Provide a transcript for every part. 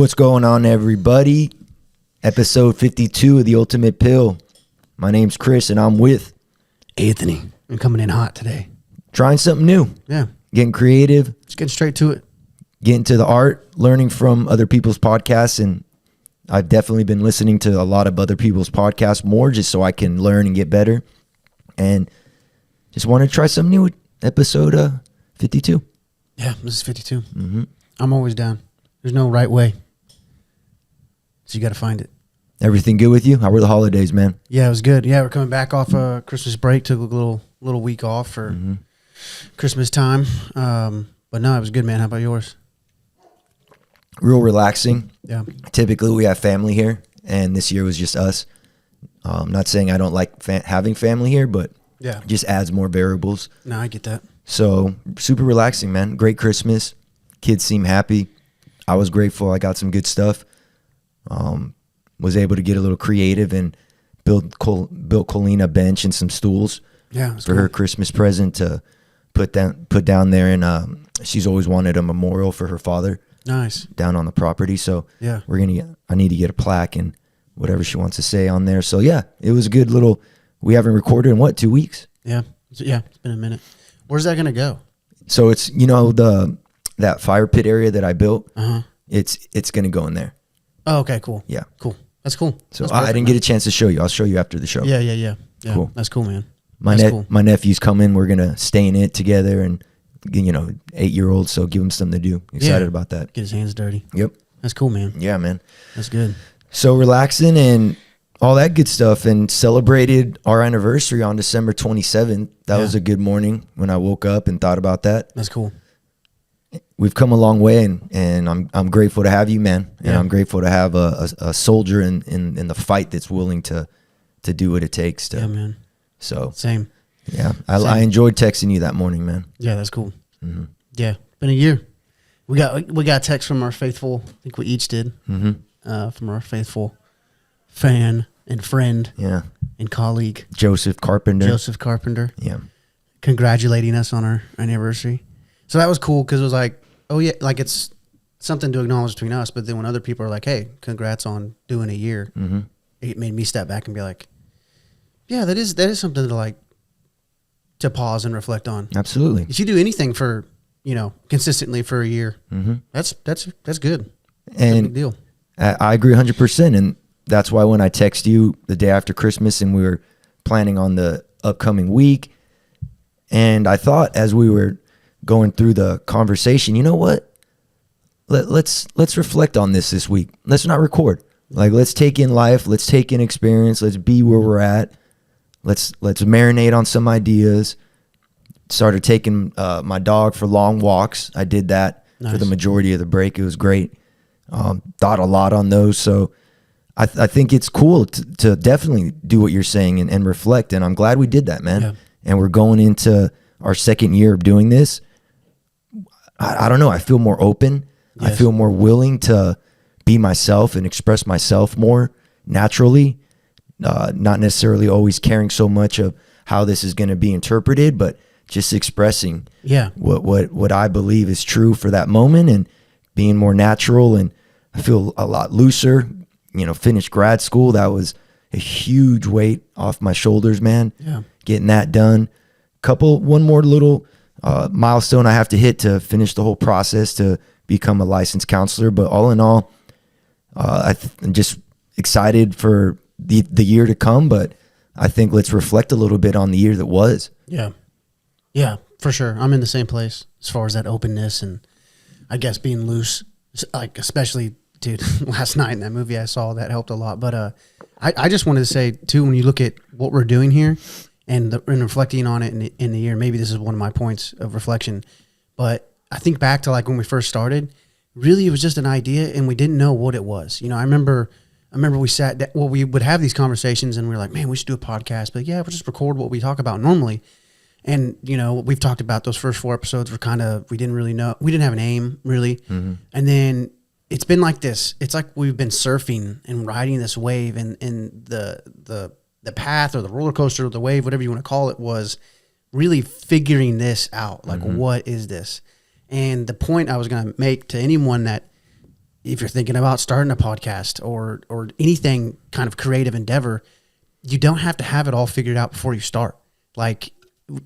What's going on, everybody? Episode 52 of The Ultimate Pill. My name's Chris, and I'm with Anthony. I'm coming in hot today. trying something new. Yeah. Getting creative, Let's get straight to it. getting to the art, learning from other people's podcasts, and I've definitely been listening to a lot of other people's podcasts more just so I can learn and get better. And just want to try something new with episode 52. Yeah, this is 52. Mm-hmm. I'm always down. There's no right way. So you got to find it. Everything good with you? How were the holidays, man? Yeah, it was good. Yeah, we're coming back off Christmas break. Took a little week off for Christmas time. But no, it was good, man. How about yours? Real relaxing. Yeah. Typically, we have family here, and this year was just us. Not saying I don't like having family here, but Yeah. it just adds more variables. No, I get that. So super relaxing, man. Great Christmas. Kids seem happy. I was grateful. I got some good stuff. Was able to get a little creative and built Colleen a bench and some stools Yeah. for her Christmas present to put down there. And she's always wanted a memorial for her father Nice. down on the property. So Yeah. I need to get a plaque and whatever she wants to say on there. So yeah, it was a good little. We haven't recorded in 2 weeks. Yeah. Yeah. It's been a minute. Where's that going to go? So it's that fire pit area that I built. Uh-huh. It's gonna go in there. Oh, okay. Cool. Yeah. Cool. That's cool. So That's I perfect, didn't man. get a chance to show you. I'll show you after the show. Yeah. Cool. That's cool, man. My That's cool. my nephew's coming. We're gonna stay in it together, and 8-year-old. So give him something to do. Excited Yeah. about that. Get his hands dirty. Yep. That's cool, man. Yeah, man. That's good. So relaxing and all that good stuff, and celebrated our anniversary on December 27th. That Yeah. was a good morning when I woke up and thought about that. That's cool. We've come a long way, and I'm grateful to have you, man. And Yeah. I'm grateful to have a soldier in the fight that's willing to do what it takes to. Yeah, man. So Same. yeah, Same. I enjoyed texting you that morning, man. Yeah, that's cool. Yeah, been a year. We got text from our faithful. I think we each did. From our faithful fan and friend Yeah, and colleague Joseph Carpenter. Joseph Carpenter, Yeah, congratulating us on our anniversary. So that was cool because it was like, oh yeah, like it's something to acknowledge between us. But then when other people are like, hey, congrats on doing a year, it made me step back and be like, yeah, that is something to pause and reflect on. absolutely. If you do anything for, consistently for a year, that's good. That's a big deal. I agree 100%, and that's why when I text you the day after Christmas and we were planning on the upcoming week, and I thought as we were going through the conversation, you know what? Let's reflect on this week. Let's not record. Let's take in life. Let's take in experience. Let's be where we're at. Let's marinate on some ideas. Started taking my dog for long walks. I did that for the majority of the break. It was great. Thought a lot on those. So I think it's cool to definitely do what you're saying and reflect. And I'm glad we did that, man. Yeah. And we're going into our second year of doing this. I don't know. I feel more open. Yes. I feel more willing to be myself and express myself more naturally. Not necessarily always caring so much of how this is going to be interpreted, but just expressing what I believe is true for that moment and being more natural. And I feel a lot looser. Finished grad school. That was a huge weight off my shoulders, man. Yeah. Getting that done. One more little milestone I have to hit to finish the whole process to become a licensed counselor. But all in all, I'm just excited for the year to come. But I think let's reflect a little bit on the year that was. Yeah. Yeah, for sure. I'm in the same place as far as that openness and I guess being loose, especially, dude, last night in that movie I saw that helped a lot. But I just wanted to say too, when you look at what we're doing here and reflecting on it in the year, maybe this is one of my points of reflection, but I think back to when we first started, really it was just an idea and we didn't know what it was. I remember we sat, we would have these conversations and we were like, man, we should do a podcast, but yeah, we'll just record what we talk about normally. And, we've talked about those first 4 episodes were we didn't really know, we didn't have an aim really. And then it's been like this. It's like we've been surfing and riding this wave and the path or the roller coaster or the wave, whatever you want to call it, was really figuring this out. What is this? And the point I was going to make to anyone that if you're thinking about starting a podcast or anything kind of creative endeavor, you don't have to have it all figured out before you start. Like,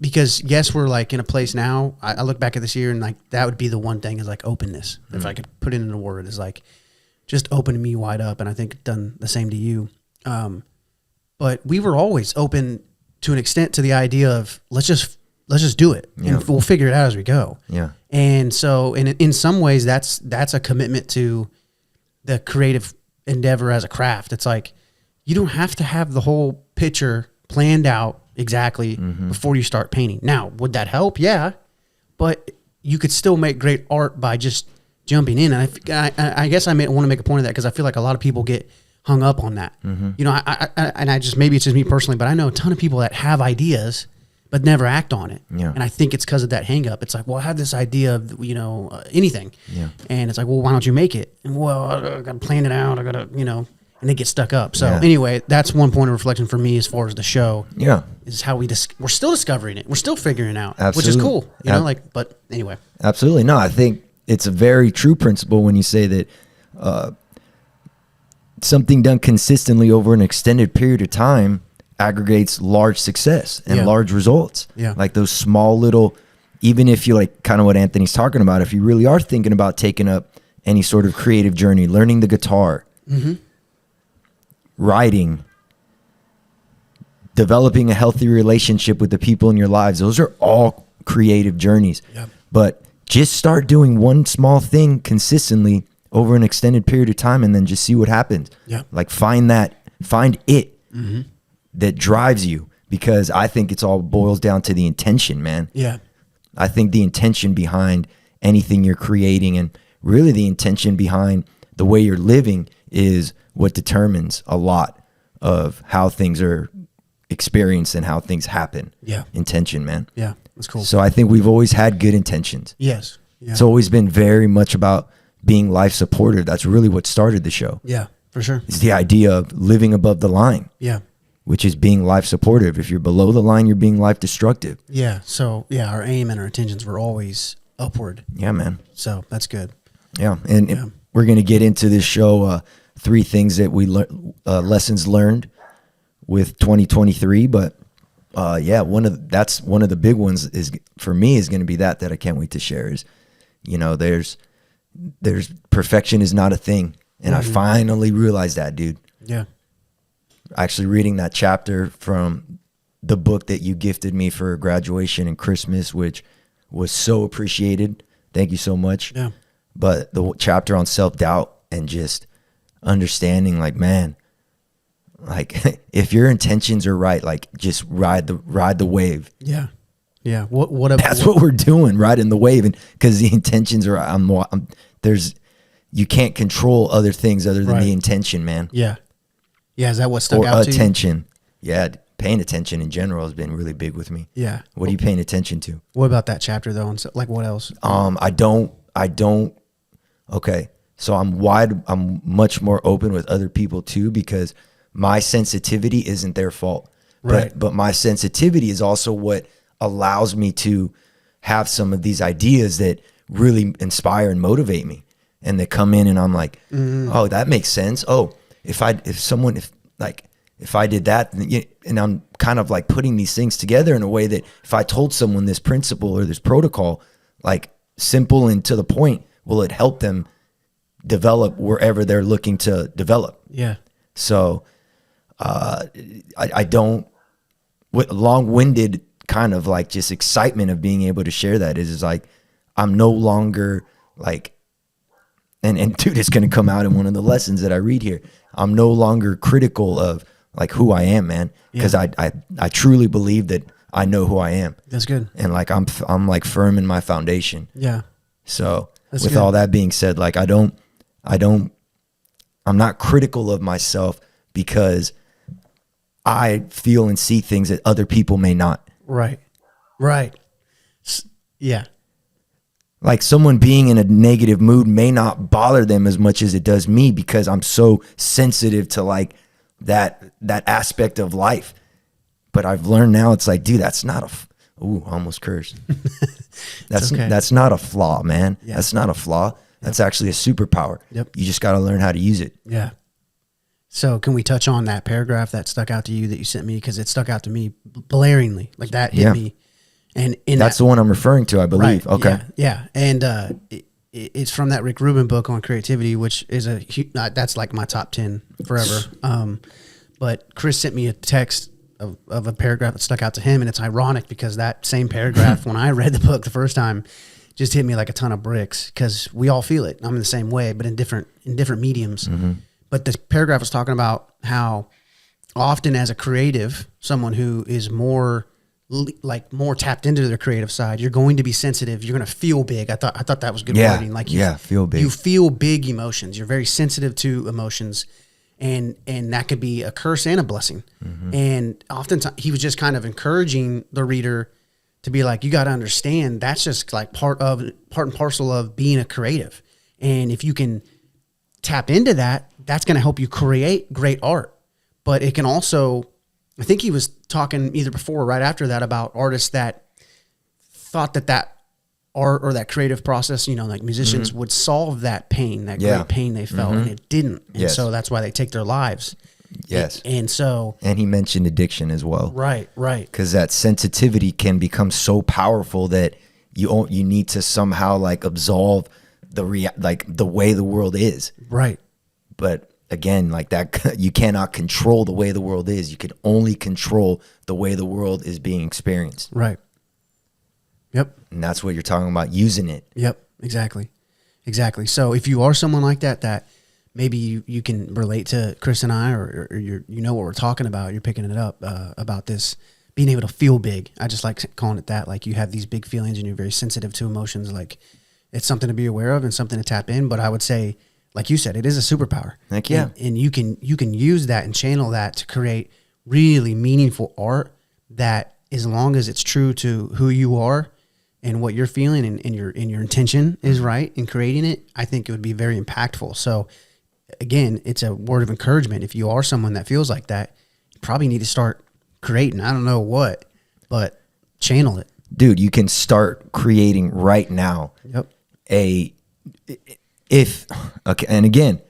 because yes, we're like in a place now. I look back at this year and like that would be the one thing is like openness. If I could put it in a word, is like just opening me wide up. And I think it's done the same to you. But we were always open to an extent to the idea of let's just do it and we'll figure it out as we go. Yeah. And so in some ways that's a commitment to the creative endeavor as a craft. It's like, you don't have to have the whole picture planned out exactly before you start painting. Now, would that help? Yeah. But you could still make great art by just jumping in. And I guess I want to make a point of that because I feel like a lot of people get hung up on that. You know, I just, maybe it's just me personally, but I know a ton of people that have ideas but never act on it. Yeah. And I think it's because of that hang up. It's like, well, I have this idea of, you know, anything. Yeah. And it's like, well, why don't you make it? And well, I got to plan it out. I got to, you know, and they get stuck up. So anyway, that's one point of reflection for me as far as the show. Yeah. Is how we're still discovering it. We're still figuring it out, which is cool. You know, like, but anyway. Absolutely. No, I think it's a very true principle when you say that something done consistently over an extended period of time aggregates large success and large results. Yeah. Like those small little, even if you like kind of what Anthony's talking about, if you really are thinking about taking up any sort of creative journey, learning the guitar, writing, developing a healthy relationship with the people in your lives, those are all creative journeys. Yep. But just start doing one small thing consistently over an extended period of time and then just see what happens. Yep. Like find it that drives you, because I think it's all boils down to the intention, man. Yeah. I think the intention behind anything you're creating and really the intention behind the way you're living is what determines a lot of how things are experienced and how things happen. Yeah. Intention, man. Yeah. That's cool. So I think we've always had good intentions. Yes. Yeah. It's always been very much about being life supportive. That's really what started the show. Yeah, for sure. It's the idea of living above the line. Yeah. Which is being life supportive. If you're below the line, you're being life destructive. Yeah. So yeah, our aim and our intentions were always upward. Yeah, man. So that's good. Yeah. And we're going to get into this show, 3 things that we lessons learned with 2023. But that's one of the big ones is for me is going to be that I can't wait to share is, you know, there's perfection is not a thing. And I finally realized that, dude. Yeah. Actually reading that chapter from the book that you gifted me for graduation and Christmas, which was so appreciated. Thank you so much. Yeah. But the chapter on self-doubt and just understanding like, man, like if your intentions are right, like just ride the wave. Yeah. Yeah. That's what we're doing, riding the wave. And cause the intentions are, you can't control other things other than the intention, man. Yeah. Yeah, is that what stuck out to you? Or attention. Yeah, paying attention in general has been really big with me. Yeah. What are you paying attention to? What about that chapter though? And so, like what else? I don't. Okay, so I'm much more open with other people too because my sensitivity isn't their fault. Right. But my sensitivity is also what allows me to have some of these ideas that really inspire and motivate me, and they come in and I'm like, oh, that makes sense. Oh. If I did that, and I'm kind of like putting these things together in a way that if I told someone this principle or this protocol, like simple and to the point, will it help them develop wherever they're looking to develop? Yeah. So, I don't, long-winded kind of like just excitement of being able to share that is like, I'm no longer like, and dude, it's going to come out in one of the lessons that I read here. I'm no longer critical of like who I am, man, because I truly believe that I know who I am. That's good. And like I'm like firm in my foundation. Yeah. So that's with good. All that being said, like I'm not critical of myself because I feel and see things that other people may not. Right. Right. Yeah. Like someone being in a negative mood may not bother them as much as it does me because I'm so sensitive to like that aspect of life. But I've learned now it's like, dude, that's not I almost cursed. That's not a flaw, man. Yeah. That's not a flaw. That's actually a superpower. Yep. You just got to learn how to use it. Yeah. So can we touch on that paragraph that stuck out to you that you sent me? Because it stuck out to me blaringly. Like that hit me. And that's the one I'm referring to, I believe. Right, Okay. Yeah. And it's from that Rick Rubin book on creativity, which is that's like my top 10 forever. But Chris sent me a text of a paragraph that stuck out to him. And it's ironic because that same paragraph, when I read the book the first time, just hit me like a ton of bricks because we all feel it. I'm in the same way, but in different mediums. Mm-hmm. But the paragraph was talking about how often as a creative, someone who is more tapped into their creative side, you're going to be sensitive. You're going to feel big. I thought that was good wording. Like feel big. You feel big emotions. You're very sensitive to emotions, and that could be a curse and a blessing. Mm-hmm. And oftentimes he was just kind of encouraging the reader to be like, you got to understand that's just like part and parcel of being a creative. And if you can tap into that, that's going to help you create great art. But it can also, I think he was talking either before or right after that about artists that thought that art or that creative process, like musicians would solve that pain, that great pain they felt, and it didn't. And so that's why they take their lives. Yes. And he mentioned addiction as well. Right. Because that sensitivity can become so powerful that you need to somehow like absolve the way the world is. Right. But again, like that, you cannot control the way the world is. You can only control the way the world is being experienced. Right. Yep. And that's what you're talking about, using it. Yep. Exactly. So if you are someone like that maybe you can relate to Chris and I, or you know what we're talking about. You're picking it up about this being able to feel big. I just like calling it that. Like you have these big feelings and you're very sensitive to emotions. Like it's something to be aware of and something to tap in. But I would say, like you said, it is a superpower. Heck yeah. And you can use that and channel that to create really meaningful art that, as long as it's true to who you are and what you're feeling and your intention is right in creating it, I think it would be very impactful. So again, it's a word of encouragement. If you are someone that feels like that, you probably need to start creating. I don't know what, but channel it. Dude, you can start creating right now. Yep. And again,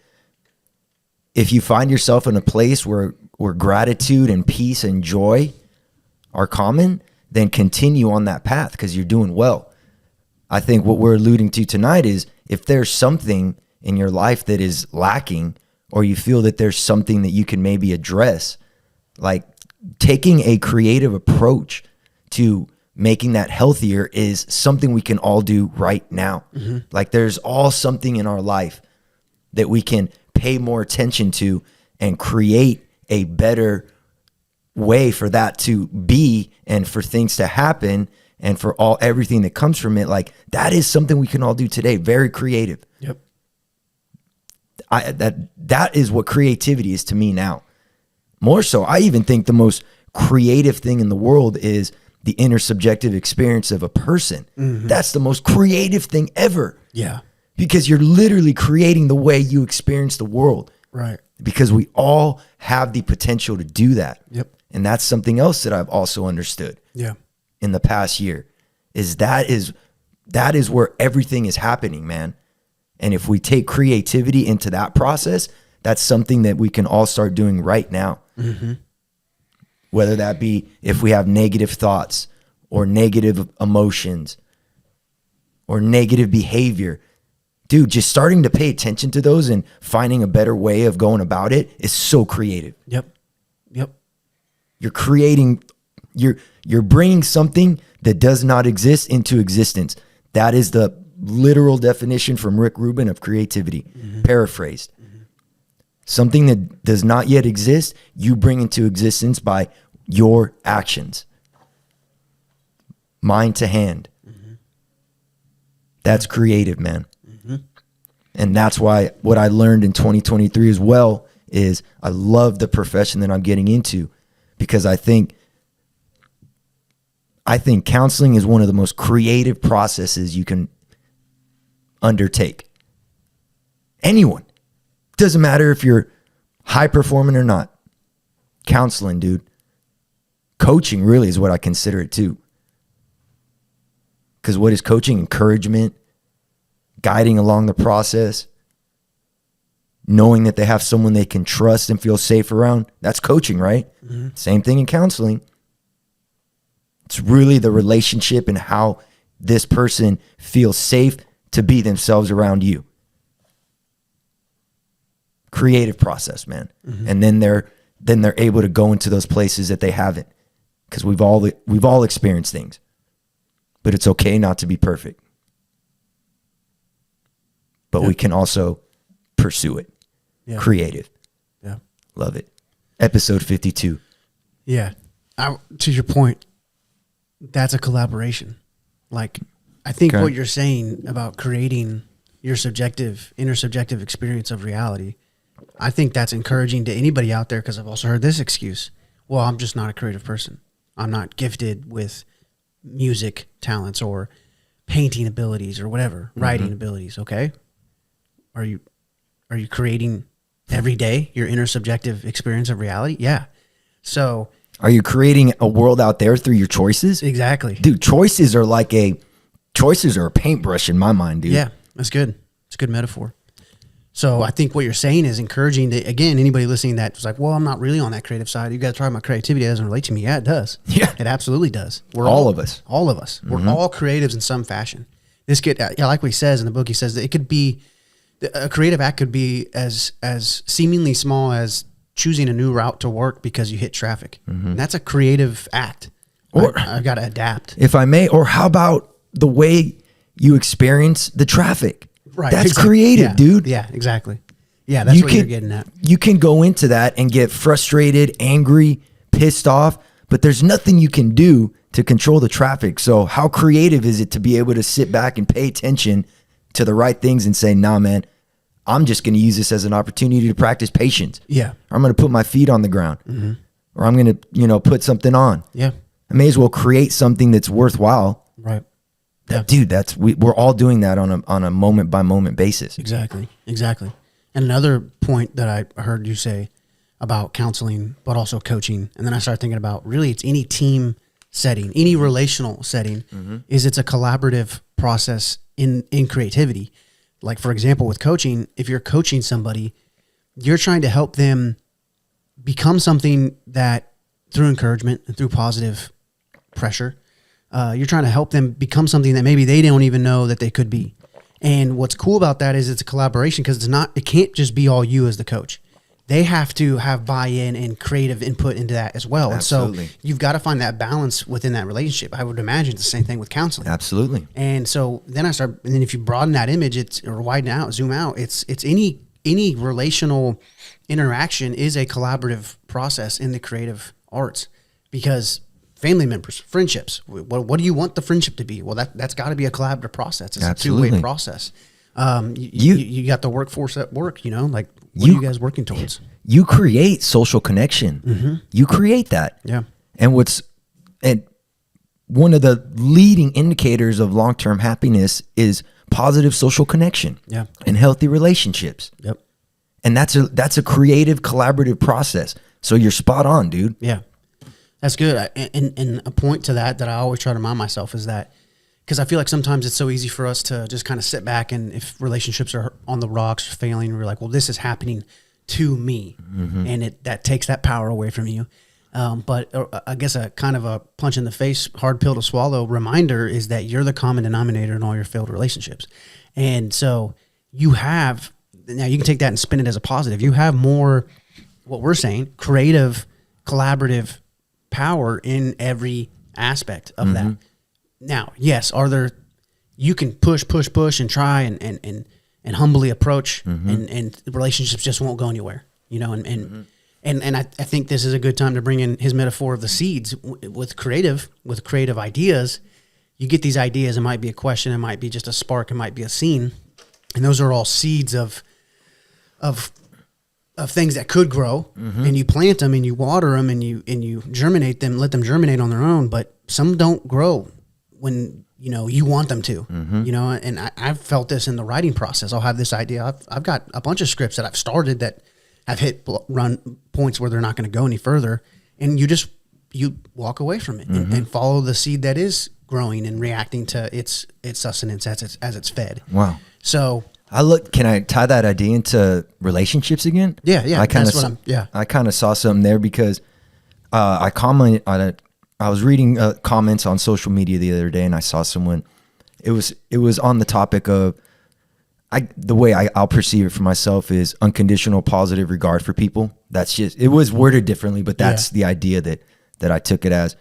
if you find yourself in a place where gratitude and peace and joy are common, then continue on that path because you're doing well. I think what we're alluding to tonight is if there's something in your life that is lacking, or you feel that there's something that you can maybe address, like taking a creative approach to making that healthier is something we can all do right now. Mm-hmm. Like there's all something in our life that we can pay more attention to and create a better way for that to be and for things to happen and for everything that comes from it. Like that is something we can all do today. Very creative. Yep. That is what creativity is to me now. More so, I even think the most creative thing in the world is the intersubjective experience of a person. Mm-hmm. That's the most creative thing ever. Yeah. Because you're literally creating the way you experience the world. Right. Because we all have the potential to do that. Yep. And that's something else that I've also understood. Yeah. In the past year is that is where everything is happening, man. And if we take creativity into that process, that's something that we can all start doing right now. Mm-hmm. Whether that be if we have negative thoughts or negative emotions or negative behavior, dude, just starting to pay attention to those and finding a better way of going about it is so creative. Yep. You're creating, you're bringing something that does not exist into existence. That is the literal definition from Rick Rubin of creativity, paraphrased. Mm-hmm. Something that does not yet exist, you bring into existence by your actions. Mind to hand. Mm-hmm. That's creative, man. Mm-hmm. And that's why what I learned in 2023 as well is I love the profession that I'm getting into, because I think counseling is one of the most creative processes you can undertake. Anyone. Doesn't matter if you're high performing or not. Counseling, dude. Coaching really is what I consider it too. Because what is coaching? Encouragement, guiding along the process, knowing that they have someone they can trust and feel safe around. That's coaching, right? Mm-hmm. Same thing in counseling. It's really the relationship and how this person feels safe to be themselves around you. Creative process, man. Mm-hmm. And then they're able to go into those places that they haven't, because we've all experienced things. But it's okay not to be perfect. But we can also pursue it. Yeah. Creative. Yeah. Love it. Episode 52. Yeah. To your point, that's a collaboration. Like, I think what you're saying about creating your inner subjective experience of reality, I think that's encouraging to anybody out there, because I've also heard this excuse. Well, I'm just not a creative person. I'm not gifted with music talents or painting abilities or whatever, writing abilities. Okay. Are you creating every day your inner subjective experience of reality? Yeah. So are you creating a world out there through your choices? Exactly. Dude, choices are a paintbrush in my mind, dude. Yeah, that's good. It's a good metaphor. So I think what you're saying is encouraging to, again, anybody listening that was like, well, I'm not really on that creative side. You guys talking about creativity. It doesn't relate to me. Yeah, it does. Yeah. It absolutely does. We're all of us. All of us. Mm-hmm. We're all creatives in some fashion. Like what he says in the book, he says that it could be, a creative act could be as seemingly small as choosing a new route to work because you hit traffic. Mm-hmm. And that's a creative act. Or I've got to adapt. If I may, or how about the way you experience the traffic? Right. That's creative, dude. Yeah, exactly. Yeah, that's what you're getting at. You can go into that and get frustrated, angry, pissed off, but there's nothing you can do to control the traffic. So how creative is it to be able to sit back and pay attention to the right things and say, nah, man, I'm just going to use this as an opportunity to practice patience. Yeah. Or I'm going to put my feet on the ground. Mm-hmm. Or I'm going to, put something on. Yeah. I may as well create something that's worthwhile. Right. Dude, we're all doing that on a moment by moment basis. Exactly. And another point that I heard you say about counseling, but also coaching, and then I started thinking about really it's any team setting, any relational setting, is it's a collaborative process in creativity. Like, for example, with coaching, if you're coaching somebody, you're trying to help them become something that through encouragement and through positive pressure, you're trying to help them become something that maybe they don't even know that they could be. And what's cool about that is it's a collaboration, because it can't just be all you as the coach. They have to have buy-in and creative input into that as well. Absolutely. And so you've got to find that balance within that relationship. I would imagine it's the same thing with counseling. Absolutely. And so then and then if you broaden that image, or widen out, zoom out, it's any relational interaction is a collaborative process in the creative arts, because family members, friendships, what do you want the friendship to be? Well, that's got to be a collaborative process. It's Absolutely. a two-way process. You got the workforce at work, like what are you guys working towards? You create social connection. Mm-hmm. You create that. Yeah. And one of the leading indicators of long-term happiness is positive social connection. Yeah. And healthy relationships. Yep. And that's a creative, collaborative process. So you're spot on, dude. Yeah. That's good. And a point to that I always try to remind myself is that, because I feel like sometimes it's so easy for us to just kind of sit back, and if relationships are on the rocks, failing, we're like, well, this is happening to me. Mm-hmm. And that takes that power away from you. But I guess a kind of a punch in the face, hard pill to swallow reminder is that you're the common denominator in all your failed relationships. And so now you can take that and spin it as a positive. You have more, what we're saying, creative, collaborative power in every aspect of that. Now, yes, you can push and try and humbly approach, and relationships just won't go anywhere, and I think this is a good time to bring in his metaphor of the seeds with creative ideas. You get these ideas, it might be a question, it might be just a spark, it might be a scene, and those are all seeds of things that could grow, and you plant them and you water them and you germinate them, let them germinate on their own, but some don't grow when you want them to, and I've felt this in the writing process. I'll have this idea. I've got a bunch of scripts that I've started that have hit run points where they're not going to go any further, and you walk away from it and follow the seed that is growing and reacting to its sustenance as it's fed. Wow. So Can I tie that idea into relationships again? yeah, I kind that's what I'm. Yeah, I kind of saw something there because I commented on it. I was reading comments on social media the other day, and I saw someone. It was on the topic of the way I'll perceive it for myself is unconditional positive regard for people. That's just, it was worded differently, but that's the idea that I took it as.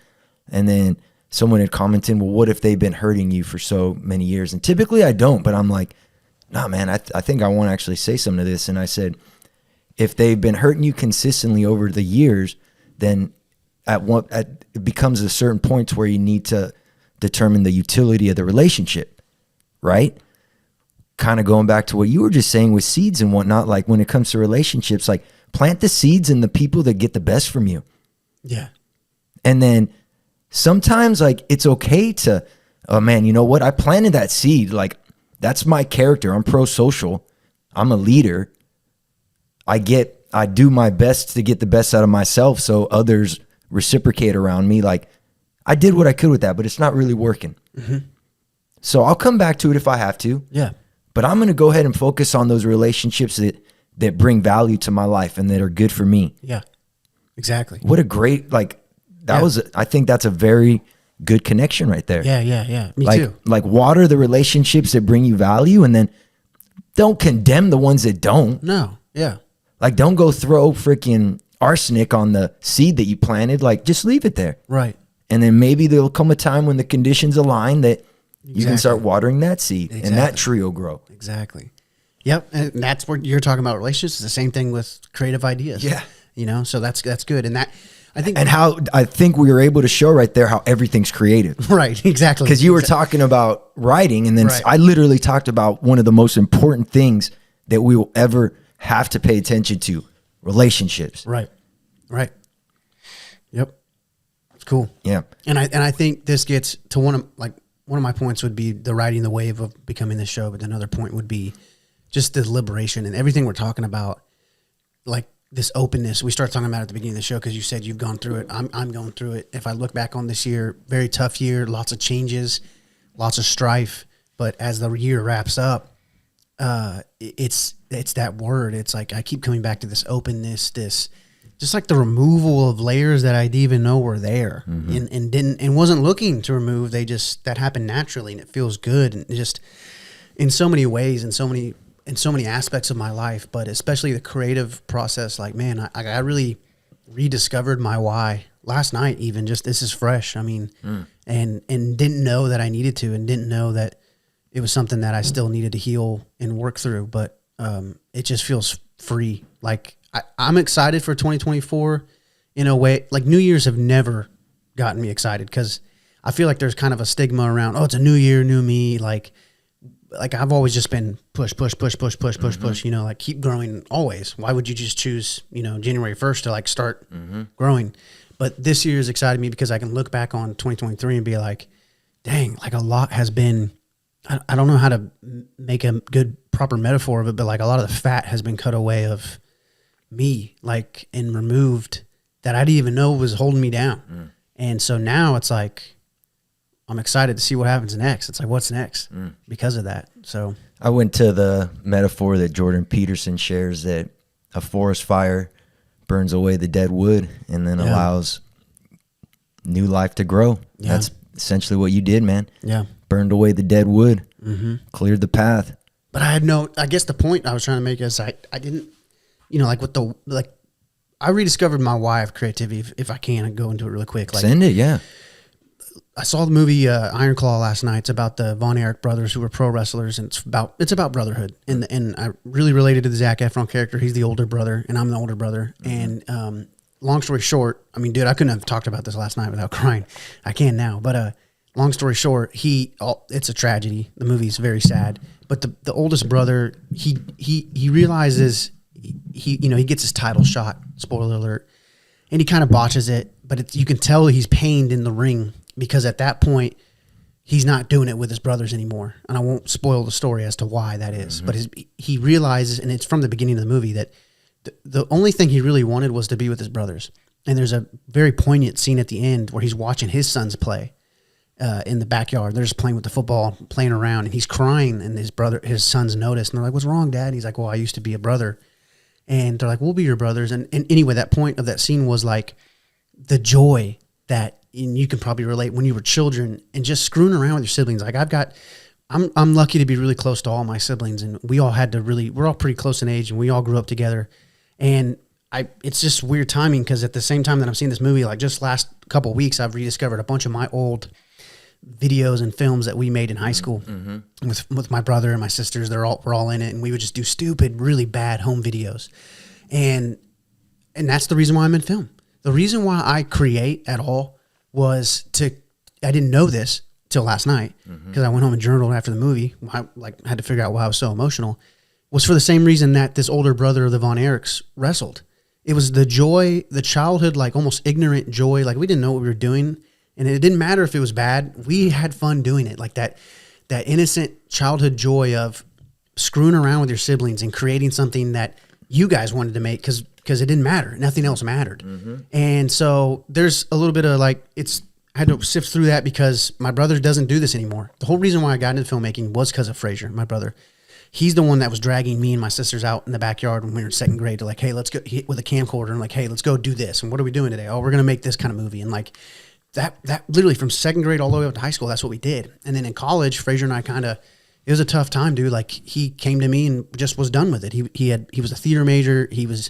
And then someone had commented, well, what if they've been hurting you for so many years? And typically I don't, but I'm like, nah, man, I think I want to actually say something to this. And I said, if they've been hurting you consistently over the years, then it becomes a certain point where you need to determine the utility of the relationship, right? Kind of going back to what you were just saying with seeds and whatnot, like when it comes to relationships, like plant the seeds in the people that get the best from you. Yeah. And then sometimes like it's okay to, oh man, you know what? I planted that seed. Like that's my character. I'm pro-social. I'm a leader. I do my best to get the best out of myself so others reciprocate around me. Like I did what I could with that, but it's not really working. Mm-hmm. So I'll come back to it if I have to. Yeah. But I'm going to go ahead and focus on those relationships that bring value to my life and that are good for me. Yeah, exactly. What a great, I think that's a very good connection right there. Yeah. Me too. Like water the relationships that bring you value and then don't condemn the ones that don't. No, yeah. Like don't go throw freaking arsenic on the seed that you planted. Like just leave it there. Right. And then maybe there'll come a time when the conditions align that you can start watering that seed and that tree will grow. Exactly. Yep. And that's where you're talking about relationships. It's the same thing with creative ideas. Yeah. You know, so that's good. And how I think we were able to show right there how everything's creative. Right. Exactly. Because you were talking about writing and then I literally talked about one of the most important things that we will ever have to pay attention to, relationships. Right. Yep. It's cool. Yeah. And I think this gets to one of my points would be the riding the wave of becoming the show, but another point would be just the liberation and everything we're talking about, like this openness. We started talking about it at the beginning of the show because you said you've gone through it. I'm going through it. If I look back on this year, very tough year, lots of changes, lots of strife. But as the year wraps up, it's that word. It's like I keep coming back to this openness, this just like the removal of layers that I didn't even know were there and wasn't looking to remove. That happened naturally and it feels good. And just in so many ways, in so many aspects of my life, but especially the creative process, like, man, I really rediscovered my why last night, even just, this is fresh. I mean, and didn't know that I needed to, and didn't know that it was something that I still needed to heal and work through. But, it just feels free. Like, I'm excited for 2024 in a way. Like New Year's have never gotten me excited because I feel like there's kind of a stigma around, oh, it's a new year, new me. Like I've always just been push, you know, like keep growing always. Why would you just choose, you know, January 1st to like start growing? But this year has excited me because I can look back on 2023 and be like, dang, like a lot has been, I don't know how to make a good proper metaphor of it, but like a lot of the fat has been cut away of me, like, and removed that I didn't even know was holding me down. And so now it's like, I'm excited to see what happens next. It's like, what's next because of that. So I went to the metaphor that Jordan Peterson shares that a forest fire burns away the dead wood and then allows new life to grow. Yeah. That's essentially what you did, man. Yeah. Burned away the dead wood, cleared the path. But I guess the point I was trying to make is I didn't, you know, like I rediscovered my why of creativity. If I can, I go into it really quick. Like, send it, yeah. I saw the movie Iron Claw last night. It's about the Von Erich brothers who were pro wrestlers, and it's about brotherhood. And I really related to the Zac Efron character. He's the older brother, and I'm the older brother. And long story short, I mean, dude, I couldn't have talked about this last night without crying. I can now, but long story short, it's a tragedy. The movie's very sad. But the oldest brother, he realizes he gets his title shot. Spoiler alert, and he kind of botches it. But you can tell he's pained in the ring. Because at that point, he's not doing it with his brothers anymore. And I won't spoil the story as to why that is. But he realizes, and it's from the beginning of the movie, that the only thing he really wanted was to be with his brothers. And there's a very poignant scene at the end where he's watching his sons play. in the backyard. They're just playing with the football, playing around, and he's crying. And his sons notice, and they're like, "What's wrong, Dad?" And he's like, "Well, I used to be a brother." And they're like, "We'll be your brothers." And anyway, that point of that scene was like the joy that, and you can probably relate when you were children and just screwing around with your siblings. Like I'm lucky to be really close to all my siblings, and we're all pretty close in age, and we all grew up together. And it's just weird timing, because at the same time that I'm seeing this movie, like just last couple of weeks, I've rediscovered a bunch of my old videos and films that we made in high school with my brother and my sisters. We're all in it, and we would just do stupid, really bad home videos. And that's the reason why I'm in film. The reason why I create at all was I didn't know this till last night, because I went home and journaled after the movie. I had to figure out why I was so emotional. Was for the same reason that this older brother of the Von Erichs wrestled. It was the joy, the childhood, like almost ignorant joy. Like we didn't know what we were doing, and it didn't matter if it was bad. We had fun doing it. Like that innocent childhood joy of screwing around with your siblings and creating something that you guys wanted to make, because it didn't matter. Nothing else mattered. And so there's a little bit of like, I had to sift through that, because my brother doesn't do this anymore. The whole reason why I got into filmmaking was because of Frazier, my brother. He's the one that was dragging me and my sisters out in the backyard when we were in second grade to like, hey, let's go with a camcorder and like, hey, let's go do this. And what are we doing today? Oh, we're going to make this kind of movie. And like that literally from second grade all the way up to high school, that's what we did. And then in college, Frazier and I it was a tough time, dude. Like he came to me and just was done with it. He was a theater major. He was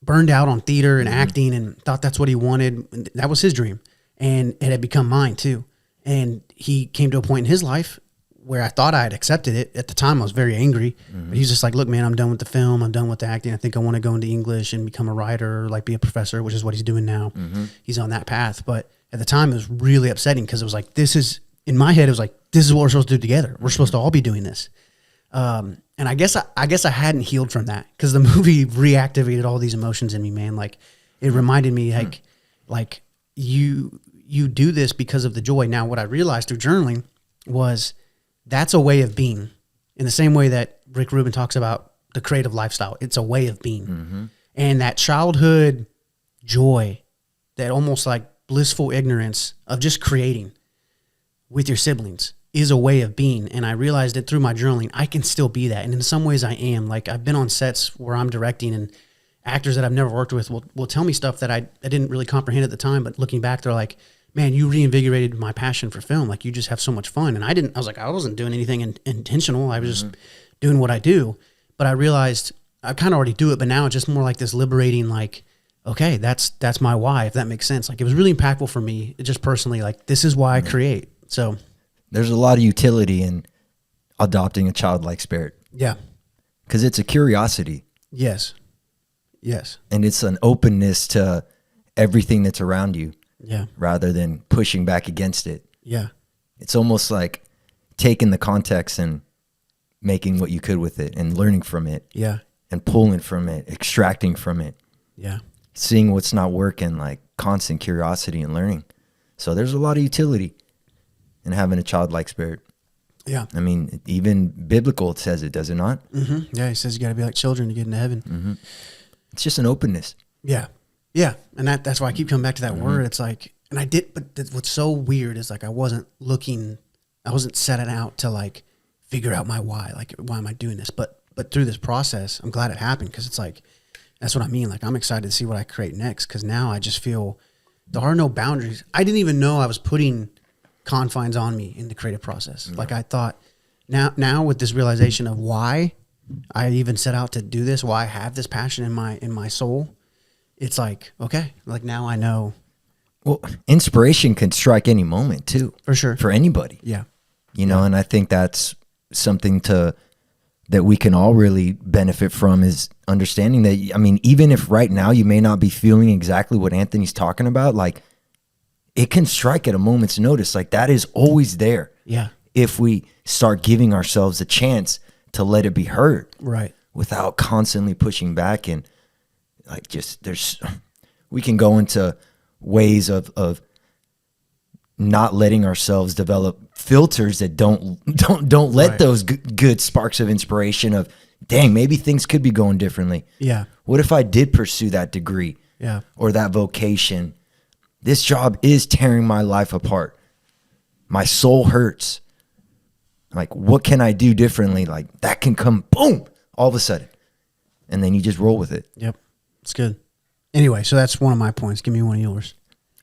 burned out on theater and acting, and thought that's what he wanted. And that was his dream. And it had become mine too. And he came to a point in his life where I thought I had accepted it. At the time, I was very angry. But he's just like, look, man, I'm done with the film. I'm done with the acting. I think I want to go into English and become a writer, or like be a professor, which is what he's doing now. He's on that path. But at the time, it was really upsetting, because it was like, in my head, it was like, this is what we're supposed to do together. We're supposed to all be doing this. And I guess I hadn't healed from that, because the movie reactivated all these emotions in me, man. Like it reminded me like you do this because of the joy. Now, what I realized through journaling was that's a way of being, in the same way that Rick Rubin talks about the creative lifestyle. It's a way of being. And that childhood joy, that almost like blissful ignorance of just creating with your siblings, is a way of being. And I realized that through my journaling, I can still be that. And in some ways I am. Like I've been on sets where I'm directing, and actors that I've never worked with will tell me stuff that I didn't really comprehend at the time. But looking back, they're like, man, you reinvigorated my passion for film. Like you just have so much fun. And I was like, I wasn't doing anything intentional. I was just doing what I do. But I realized I kind of already do it, but now it's just more like this liberating, like, okay, that's my why, if that makes sense. Like it was really impactful for me, just personally, like this is why I create. So there's a lot of utility in adopting a childlike spirit. Yeah. Because it's a curiosity. Yes. And it's an openness to everything that's around you. Yeah. Rather than pushing back against it. Yeah. It's almost like taking the context and making what you could with it, and learning from it. Yeah. And pulling from it, extracting from it. Yeah. Seeing what's not working, like constant curiosity and learning. So there's a lot of utility in having a childlike spirit. Yeah. I mean, even biblical, it says it, does it not? Yeah. He says you got to be like children to get into heaven. It's just an openness. Yeah. Yeah. And that's why I keep coming back to that word. It's like, but what's so weird is like, I wasn't setting out to like figure out my why. Like, why am I doing this? But through this process, I'm glad it happened, because it's like, that's what I mean. Like, I'm excited to see what I create next, because now I just feel there are no boundaries. I didn't even know I was putting confines on me in the creative process. Like I thought now with this realization of why I even set out to do this, why I have this passion in my soul, it's like, okay, like now I know. Well, inspiration can strike any moment too. For sure. For anybody. Yeah. You know, and I think that's something that we can all really benefit from, is understanding that, I mean, even if right now you may not be feeling exactly what Anthony's talking about, like it can strike at a moment's notice. Like that is always there. Yeah. If we start giving ourselves a chance to let it be heard. Right. Without constantly pushing back, and like we can go into ways of not letting ourselves develop filters that don't let Right. those good sparks of inspiration of, dang, maybe things could be going differently. Yeah. What if I did pursue that degree? Yeah. Or that vocation? This job is tearing my life apart. My soul hurts. Like, what can I do differently? Like, that can come, boom, all of a sudden. And then you just roll with it. Yep. It's good. Anyway, so that's one of my points. Give me one of yours.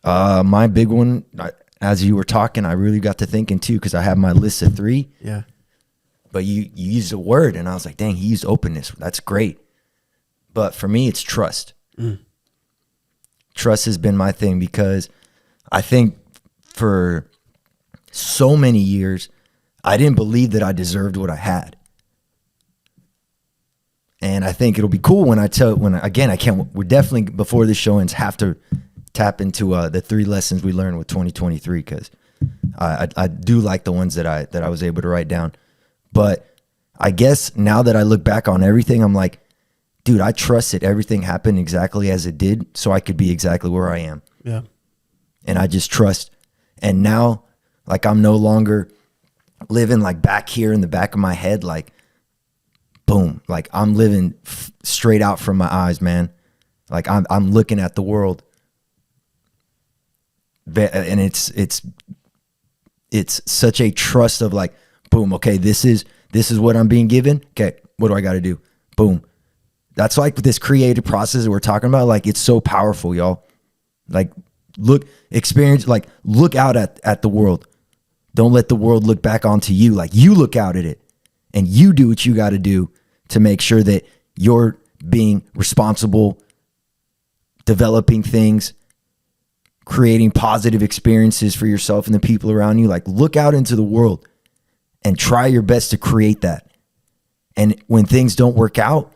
My big one, as you were talking, I really got to thinking too, because I have my list of 3. Yeah. But you used a word, and I was like, dang, he used openness. That's great. But for me, it's trust. Trust has been my thing, because I think for so many years, I didn't believe that I deserved what I had. And I think it'll be cool we're definitely, before this show ends, have to tap into the 3 lessons we learned with 2023, because I do like the ones that I was able to write down. But I guess now that I look back on everything, I'm like, dude, I trust that everything happened exactly as it did, so I could be exactly where I am. Yeah. And I just trust. And now, like, I'm no longer living like back here in the back of my head, like, boom, like I'm living straight out from my eyes, man. Like I'm looking at the world, and it's such a trust of like, boom, okay, this is what I'm being given. Okay, what do I got to do? Boom. That's like this creative process that we're talking about. Like, it's so powerful, y'all. Like, look out at the world. Don't let the world look back onto you. Like, you look out at it and you do what you got to do to make sure that you're being responsible, developing things, creating positive experiences for yourself and the people around you. Like, look out into the world and try your best to create that. And when things don't work out,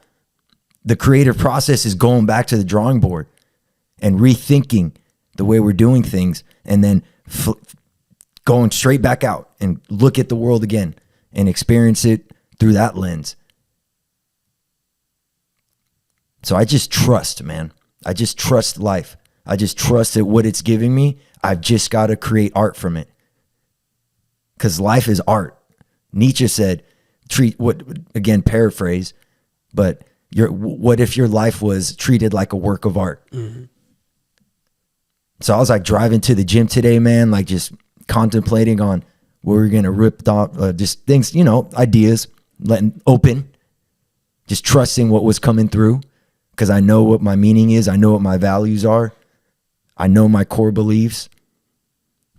the creative process is going back to the drawing board and rethinking the way we're doing things, and then going straight back out and look at the world again and experience it through that lens. So I just trust, man. I just trust life. I just trust that what it's giving me, I've just got to create art from it. Because life is art. Nietzsche said, paraphrase, but what if your life was treated like a work of art? Mm-hmm. So I was like driving to the gym today, man, like just contemplating on where we're going to rip off, just things, ideas, letting open, just trusting what was coming through, because I know what my meaning is. I know what my values are. I know my core beliefs.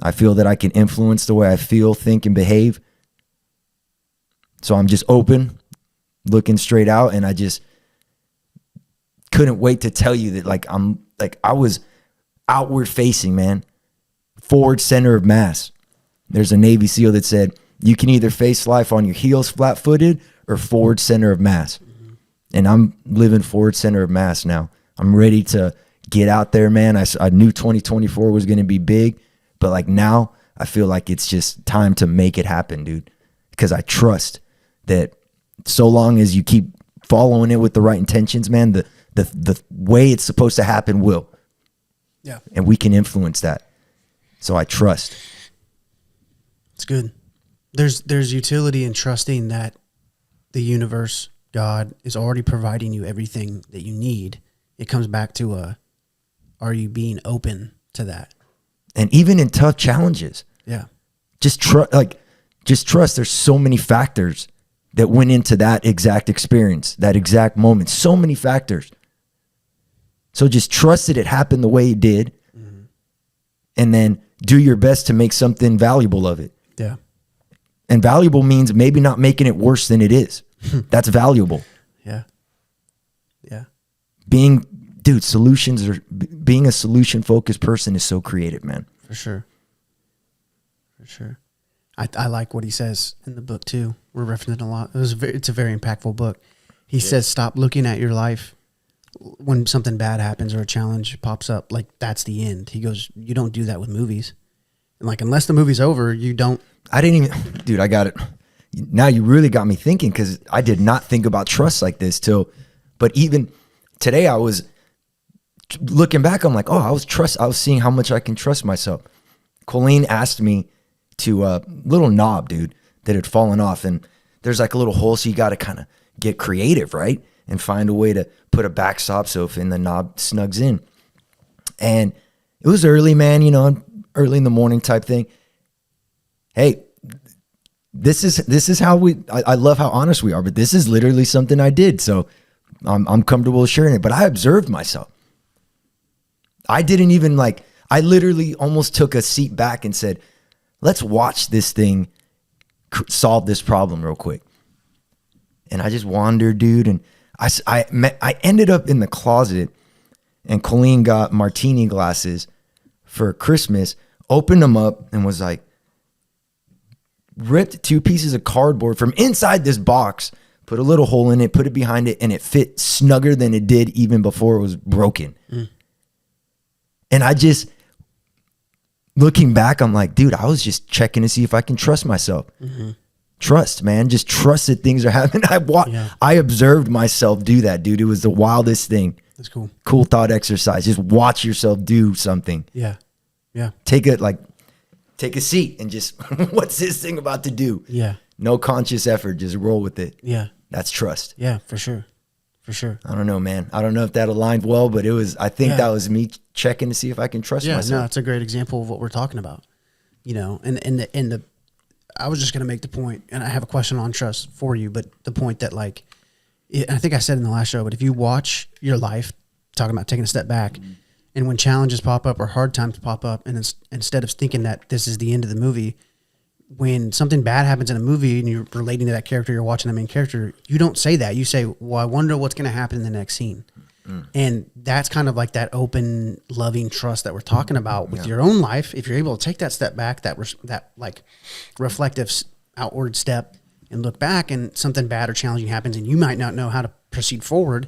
I feel that I can influence the way I feel, think, and behave. So I'm just open, looking straight out, and I just couldn't wait to tell you that I was outward facing, man. Forward center of mass. There's a Navy SEAL that said, you can either face life on your heels flat-footed or forward center of mass. Mm-hmm. And I'm living forward center of mass now. I'm ready to get out there, man. I knew 2024 was going to be big, but like now I feel like it's just time to make it happen, dude. Because I trust that so long as you keep following it with the right intentions, man, the way it's supposed to happen will. Yeah. And we can influence that. So I trust. It's good. There's utility in trusting that the universe, God, is already providing you everything that you need. It comes back to are you being open to that? And even in tough challenges. Yeah. Just trust there's so many factors that went into that exact experience, that exact moment. So many factors. So just trust that it happened the way it did, mm-hmm. and then do your best to make something valuable of it. Yeah. And valuable means maybe not making it worse than it is. That's valuable. Yeah. Yeah. Being a solution-focused person is so creative, man. For sure. For sure. I like what he says in the book too. We're referencing a lot. It's a very impactful book. He says, stop looking at your life when something bad happens or a challenge pops up, like that's the end. He goes, you don't do that with movies. And like, unless the movie's over, you don't. I got it. Now you really got me thinking, because I did not think about trust like this but even today I was looking back, I'm like, I was seeing how much I can trust myself. Colleen asked me to a little knob, dude, that had fallen off, and there's like a little hole, so you got to kind of get creative, right? And find a way to put a backstop so if the knob snugs in. And it was early, man, early in the morning type thing. hey, this is how I love how honest we are, but this is literally something I did. So I'm comfortable sharing it. But I observed myself. I didn't even like, I literally almost took a seat back and said, let's watch this thing solve this problem real quick. And I just wandered, dude. And I ended up in the closet, and Colleen got martini glasses for Christmas, opened them up and was like, ripped 2 pieces of cardboard from inside this box, put a little hole in it, put it behind it, and it fit snugger than it did even before it was broken. And I just, looking back, I'm like, dude, I was just checking to see if I can trust myself. Trust, man. Just trust that things are happening. I observed myself do that, dude. It was the wildest thing. That's cool. Cool thought exercise. Just watch yourself do something. Yeah. Yeah. Take a seat and just, what's this thing about to do? Yeah. No conscious effort. Just roll with it. Yeah. That's trust. Yeah, for sure. For sure. I don't know, man. I don't know if that aligned well, but I think that was me checking to see if I can trust myself. No, it's a great example of what we're talking about. You know, and I was just going to make the point, and I have a question on trust for you, but the point that like, I think I said in the last show, but if you watch your life, talking about taking a step back, and when challenges pop up or hard times pop up, and instead of thinking that this is the end of the movie, when something bad happens in a movie and you're relating to that character, you're watching the main character, you don't say that. You say, well, I wonder what's going to happen in the next scene. And that's kind of like that open, loving trust that we're talking about with your own life. If you're able to take that step back, that like reflective outward step, and look back, and something bad or challenging happens and you might not know how to proceed forward,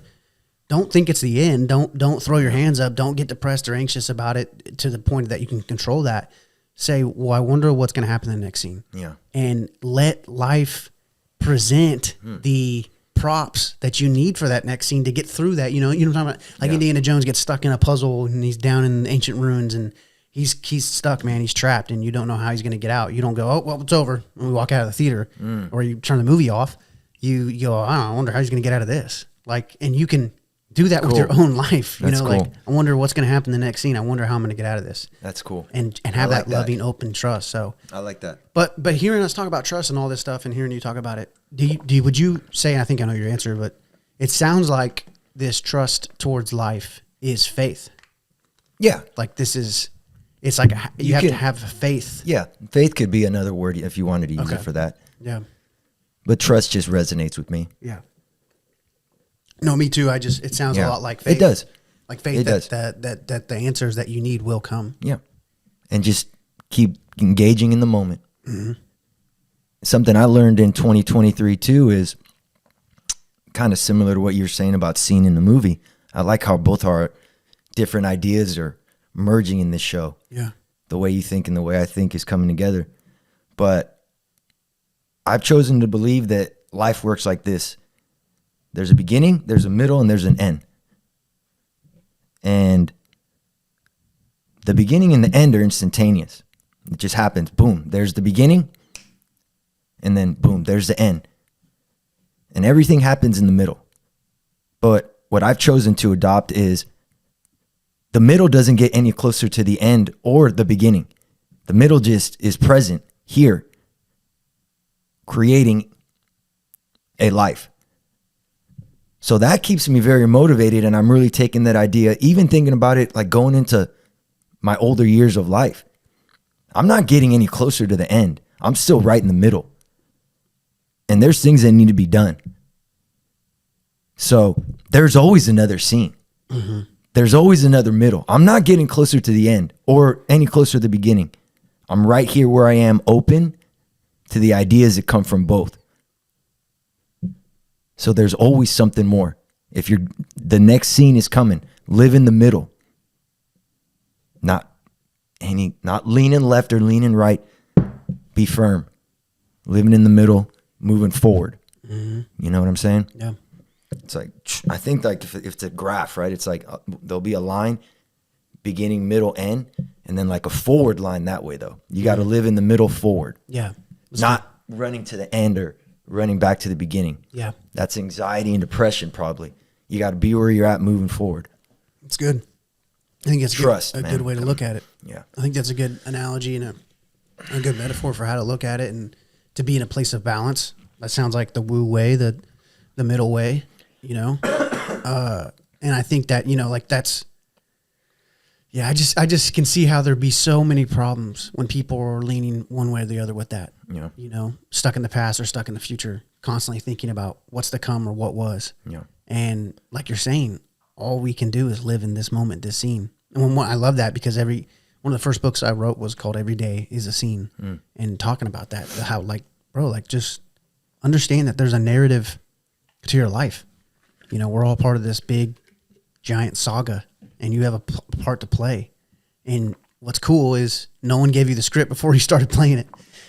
don't think it's the end. Don't throw your hands up. Don't get depressed or anxious about it to the point that you can control that. Say, well, I wonder what's going to happen in the next scene. Yeah. And let life present the props that you need for that next scene to get through that. You know what I'm talking about? Like Indiana Jones gets stuck in a puzzle and he's down in ancient ruins and he's stuck, man. He's trapped and you don't know how he's going to get out. You don't go, oh, well, it's over. And we walk out of the theater or you turn the movie off. You go, I wonder how he's going to get out of this. Like, and you can do that with your own life. You know, like, I wonder what's going to happen in the next scene. I wonder how I'm going to get out of this. That's cool. And have that loving, open trust. So I like that. But hearing us talk about trust and all this stuff and hearing you talk about it, would you say, and I think I know your answer, but it sounds like this trust towards life is faith. Yeah. Like it's like you have to have faith. Yeah. Faith could be another word if you wanted to use it for that. Yeah. But trust just resonates with me. Yeah. No, me too. It sounds a lot like faith. It does. Like faith that the answers that you need will come. Yeah. And just keep engaging in the moment. Something I learned in 2023 too is kind of similar to what you're saying about seeing in the movie. I like how both our different ideas are merging in this show. Yeah. The way you think and the way I think is coming together. But I've chosen to believe that life works like this. There's a beginning, there's a middle, and there's an end. And the beginning and the end are instantaneous. It just happens. Boom, there's the beginning, and then boom, there's the end. And everything happens in the middle. But what I've chosen to adopt is the middle doesn't get any closer to the end or the beginning. The middle just is present here, creating a life. So that keeps me very motivated, and I'm really taking that idea, even thinking about it like going into my older years of life. I'm not getting any closer to the end. I'm still right in the middle. And there's things that need to be done. So there's always another scene. There's always another middle. I'm not getting closer to the end or any closer to the beginning. I'm right here where I am, open to the ideas that come from both. So there's always something more. If the next scene is coming, live in the middle. Not leaning left or leaning right. Be firm. Living in the middle, moving forward. You know what I'm saying? Yeah. It's like, I think like if it's a graph, right? It's like there'll be a line, beginning, middle, end, and then like a forward line that way though. You got to live in the middle forward. Yeah. Not running to the end or running back to the beginning. Yeah. That's anxiety and depression probably. You got to be where you're at moving forward. It's good. I think it's Trust, a man. good way to look at it. Yeah. I think that's a good analogy and a good metaphor for how to look at it and to be in a place of balance. That sounds like the Wu way, the middle way, you know? And I think that, you know, like that's, yeah, I just can see how there'd be so many problems when people are leaning one way or the other with that. Yeah. You know, stuck in the past or stuck in the future, constantly thinking about what's to come or what was. Yeah. And like you're saying, all we can do is live in this moment, this scene. And I love that because one of the first books I wrote was called Every Day is a Scene. And talking about that, how like, bro, like just understand that there's a narrative to your life. You know, we're all part of this big, giant saga, and you have a part to play. And what's cool is no one gave you the script before you started playing it.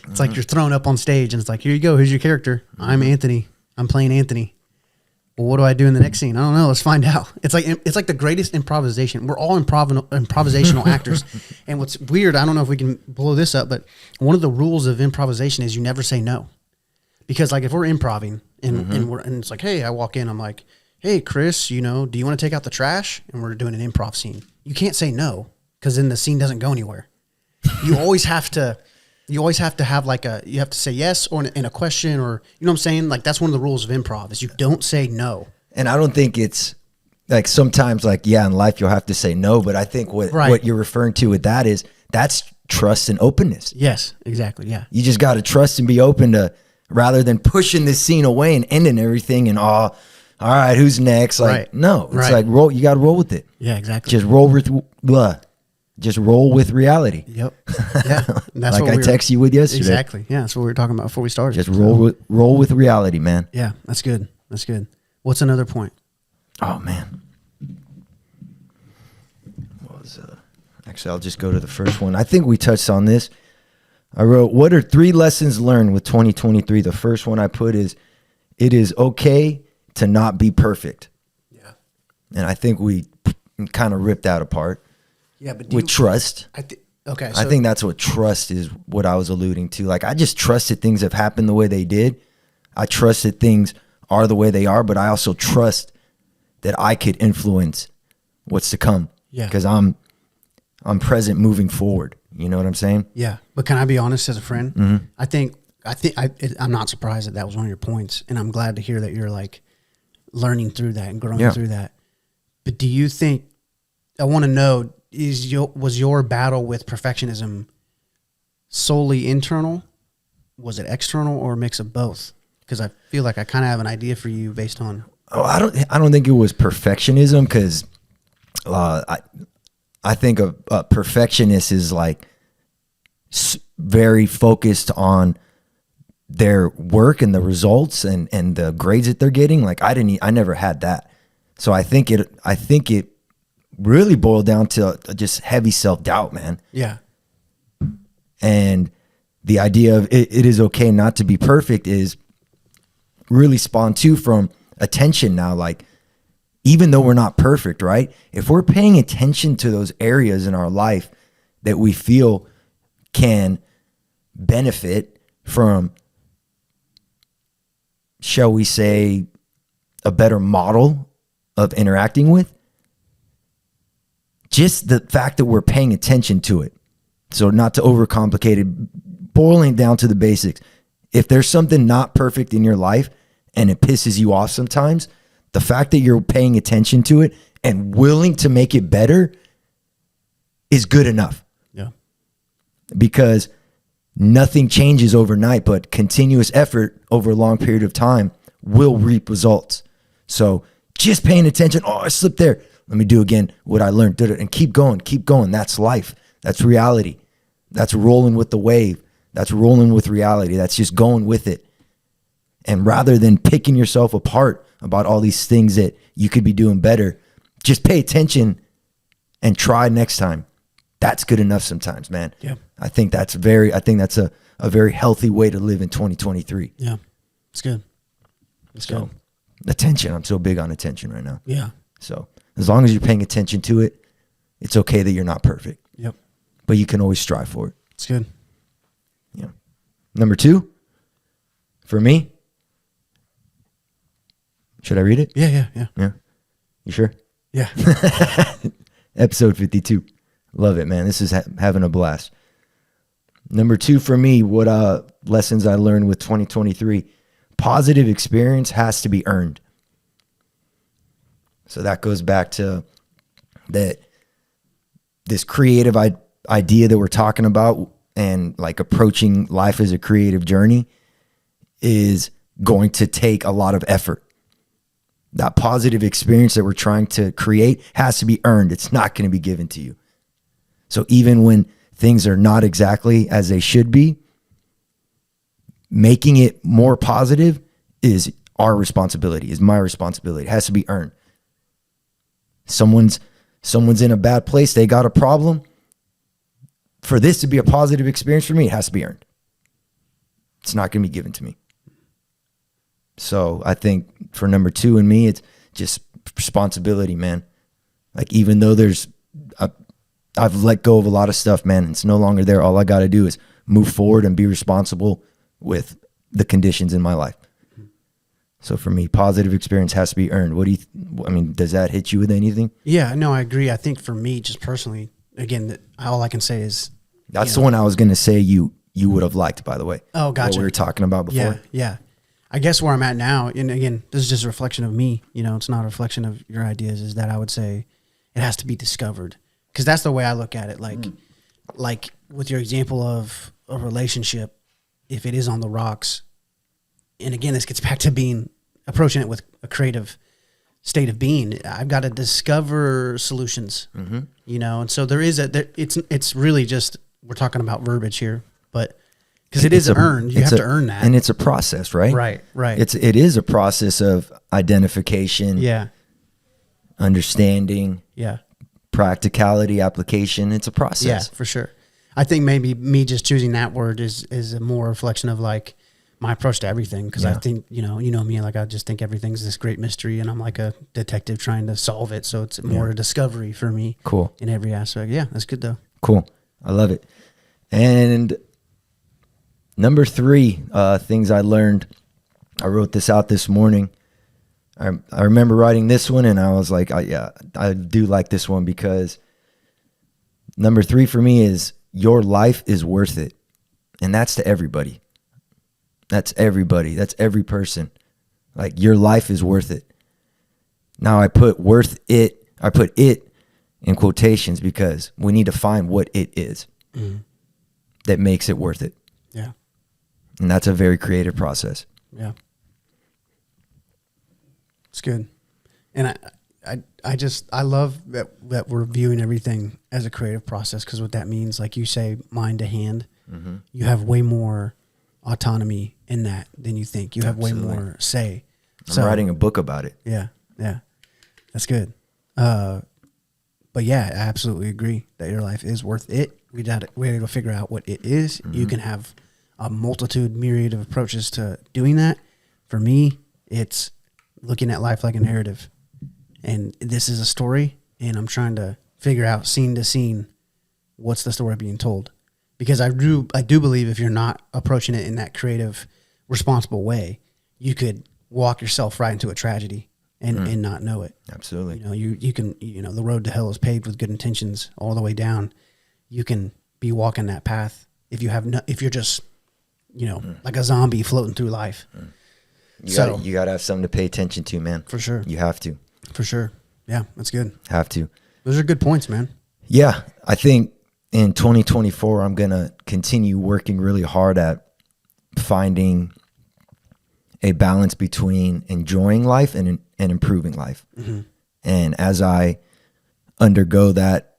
It's like you're thrown up on stage, and it's like, here you go, here's your character. I'm Anthony. I'm playing Anthony. Well, what do I do in the next scene? I don't know. Let's find out. It's like the greatest improvisation. We're all improvisational actors. And what's weird, I don't know if we can blow this up, but one of the rules of improvisation is you never say no. Because like if we're improving and it's like, hey, I walk in, I'm like, hey, Chris, you know, do you want to take out the trash? And we're doing an improv scene. You can't say no because then the scene doesn't go anywhere. You always have to have like you have to say yes or in a question or, you know what I'm saying? Like that's one of the rules of improv is you don't say no. And I don't think it's like sometimes like, yeah, in life you'll have to say no, but I think what you're referring to with that is that's trust and openness. Yes, exactly. Yeah. You just got to trust and be open to, rather than pushing this scene away and ending everything and all right, who's next? Like, no, it's like roll. You got to roll with it. Yeah, exactly. Just roll with reality. Yep. Yeah. That's like I text you with yesterday. Exactly. Yeah. That's what we were talking about before we started. Just roll with reality, man. Yeah, that's good. That's good. What's another point? Oh man. Actually, I'll just go to the first one. I think we touched on this. I wrote, what are 3 lessons learned with 2023? The first one I put is, it is okay to not be perfect. Yeah. And I think we kind of ripped that apart. Yeah, but with trust. Okay. I think that's what trust is, what I was alluding to. Like, I just trusted things have happened the way they did. I trusted things are the way they are, but I also trust that I could influence what's to come. Yeah. Because I'm present moving forward. You know what I'm saying? Yeah. But can I be honest as a friend? Mm-hmm. I'm not surprised that was one of your points. And I'm glad to hear that you're like learning through that and growing through that. But do you think, I want to know, was your battle with perfectionism solely internal? Was it external or a mix of both? Because I feel like I kind of have an idea for you based on. Oh, I don't think it was perfectionism because I think a perfectionist is like very focused on their work and the results and the grades that they're getting. Like I never had that. So I think it really boiled down to just heavy self-doubt, man. Yeah. And the idea of it is okay not to be perfect is really spawned too from attention now. Like, even though we're not perfect, right? If we're paying attention to those areas in our life that we feel can benefit from, shall we say, a better model of interacting with, just the fact that we're paying attention to it. So not to overcomplicate it, boiling down to the basics. If there's something not perfect in your life and it pisses you off sometimes, the fact that you're paying attention to it and willing to make it better is good enough. Yeah. Because nothing changes overnight, but continuous effort over a long period of time will reap results. So just paying attention. Oh, I slipped there. Let me do again what I learned. And keep going, keep going. That's life. That's reality. That's rolling with the wave. That's rolling with reality. That's just going with it. And rather than picking yourself apart about all these things that you could be doing better, just pay attention and try next time. That's good enough sometimes, man. Yeah. I think that's a very healthy way to live in 2023. Yeah. It's good. It's good. Attention. I'm so big on attention right now. Yeah. So as long as you're paying attention to it, it's okay that you're not perfect. Yep. But you can always strive for it. It's good. Yeah. Number 2, for me, should I read it? Yeah. Yeah. You sure? Yeah. Episode 52. Love it, man. This is having a blast. Number 2 for me, what lessons I learned with 2023, positive experience has to be earned. So that goes back to that this creative idea that we're talking about, and like approaching life as a creative journey is going to take a lot of effort. That positive experience that we're trying to create has to be earned. It's not going to be given to you. So even when things are not exactly as they should be, making it more positive is our responsibility, is my responsibility. It has to be earned. Someone's in a bad place, they got a problem. For this to be a positive experience for me, it has to be earned. It's not going to be given to me. So I think for number 2 in me, it's just responsibility, man. Like, even though I've let go of a lot of stuff, man, it's no longer there. All I got to do is move forward and be responsible with the conditions in my life. So for me, positive experience has to be earned. Does that hit you with anything? Yeah, no, I agree. I think for me, just personally, again, all I can say is that's the one I was going to say you would have liked, by the way. Oh, gotcha. What we were talking about before. Yeah. I guess where I'm at now, and again, this is just a reflection of me, it's not a reflection of your ideas, is that I would say it has to be discovered. Because that's the way I look at it. Like with your example of a relationship, if it is on the rocks, and again, this gets back to approaching it with a creative state of being. I've got to discover solutions, and so it's really just, we're talking about verbiage here, but because it is earned, you have to earn that. And it's a process, right? Right. It is a process of identification, yeah, understanding, yeah, practicality, application. It's a process. Yeah, for sure. I think maybe me just choosing that word is a more reflection of like my approach to everything. Because I think, you know me, like I just think everything's this great mystery, and I'm like a detective trying to solve it. So it's more a discovery for me. Cool. In every aspect. Yeah, that's good though. Cool. I love it. And number 3, things I learned. I wrote this out this morning. I remember writing this one, and I was like, I do like this one, because number 3 for me is your life is worth it. And that's to everybody. That's everybody. That's every person. Like, your life is worth it. Now I put it in quotations because we need to find what it is that makes it worth it. Yeah. And that's a very creative process. Yeah. It's good. And I love that we're viewing everything as a creative process, because what that means, like you say, mind to hand, you have way more autonomy in that than you think. You have Absolutely. Way more say. I'm writing a book about it. Yeah. That's good. But yeah, I absolutely agree that your life is worth it. We got to go figure out what it is. You can have a myriad of approaches to doing that. For me, it's looking at life like a narrative. And this is a story, and I'm trying to figure out scene to scene what's the story being told. Because I do believe if you're not approaching it in that creative, responsible way, you could walk yourself right into a tragedy and not know it. Absolutely. You can the road to hell is paved with good intentions all the way down. You can be walking that path if you're just like a zombie floating through life. You gotta have something to pay attention to, man. For sure. You have to. For sure. Yeah, that's good. Have to. Those are good points, man. Yeah, I think in 2024, I'm going to continue working really hard at finding a balance between enjoying life and improving life. And as I undergo that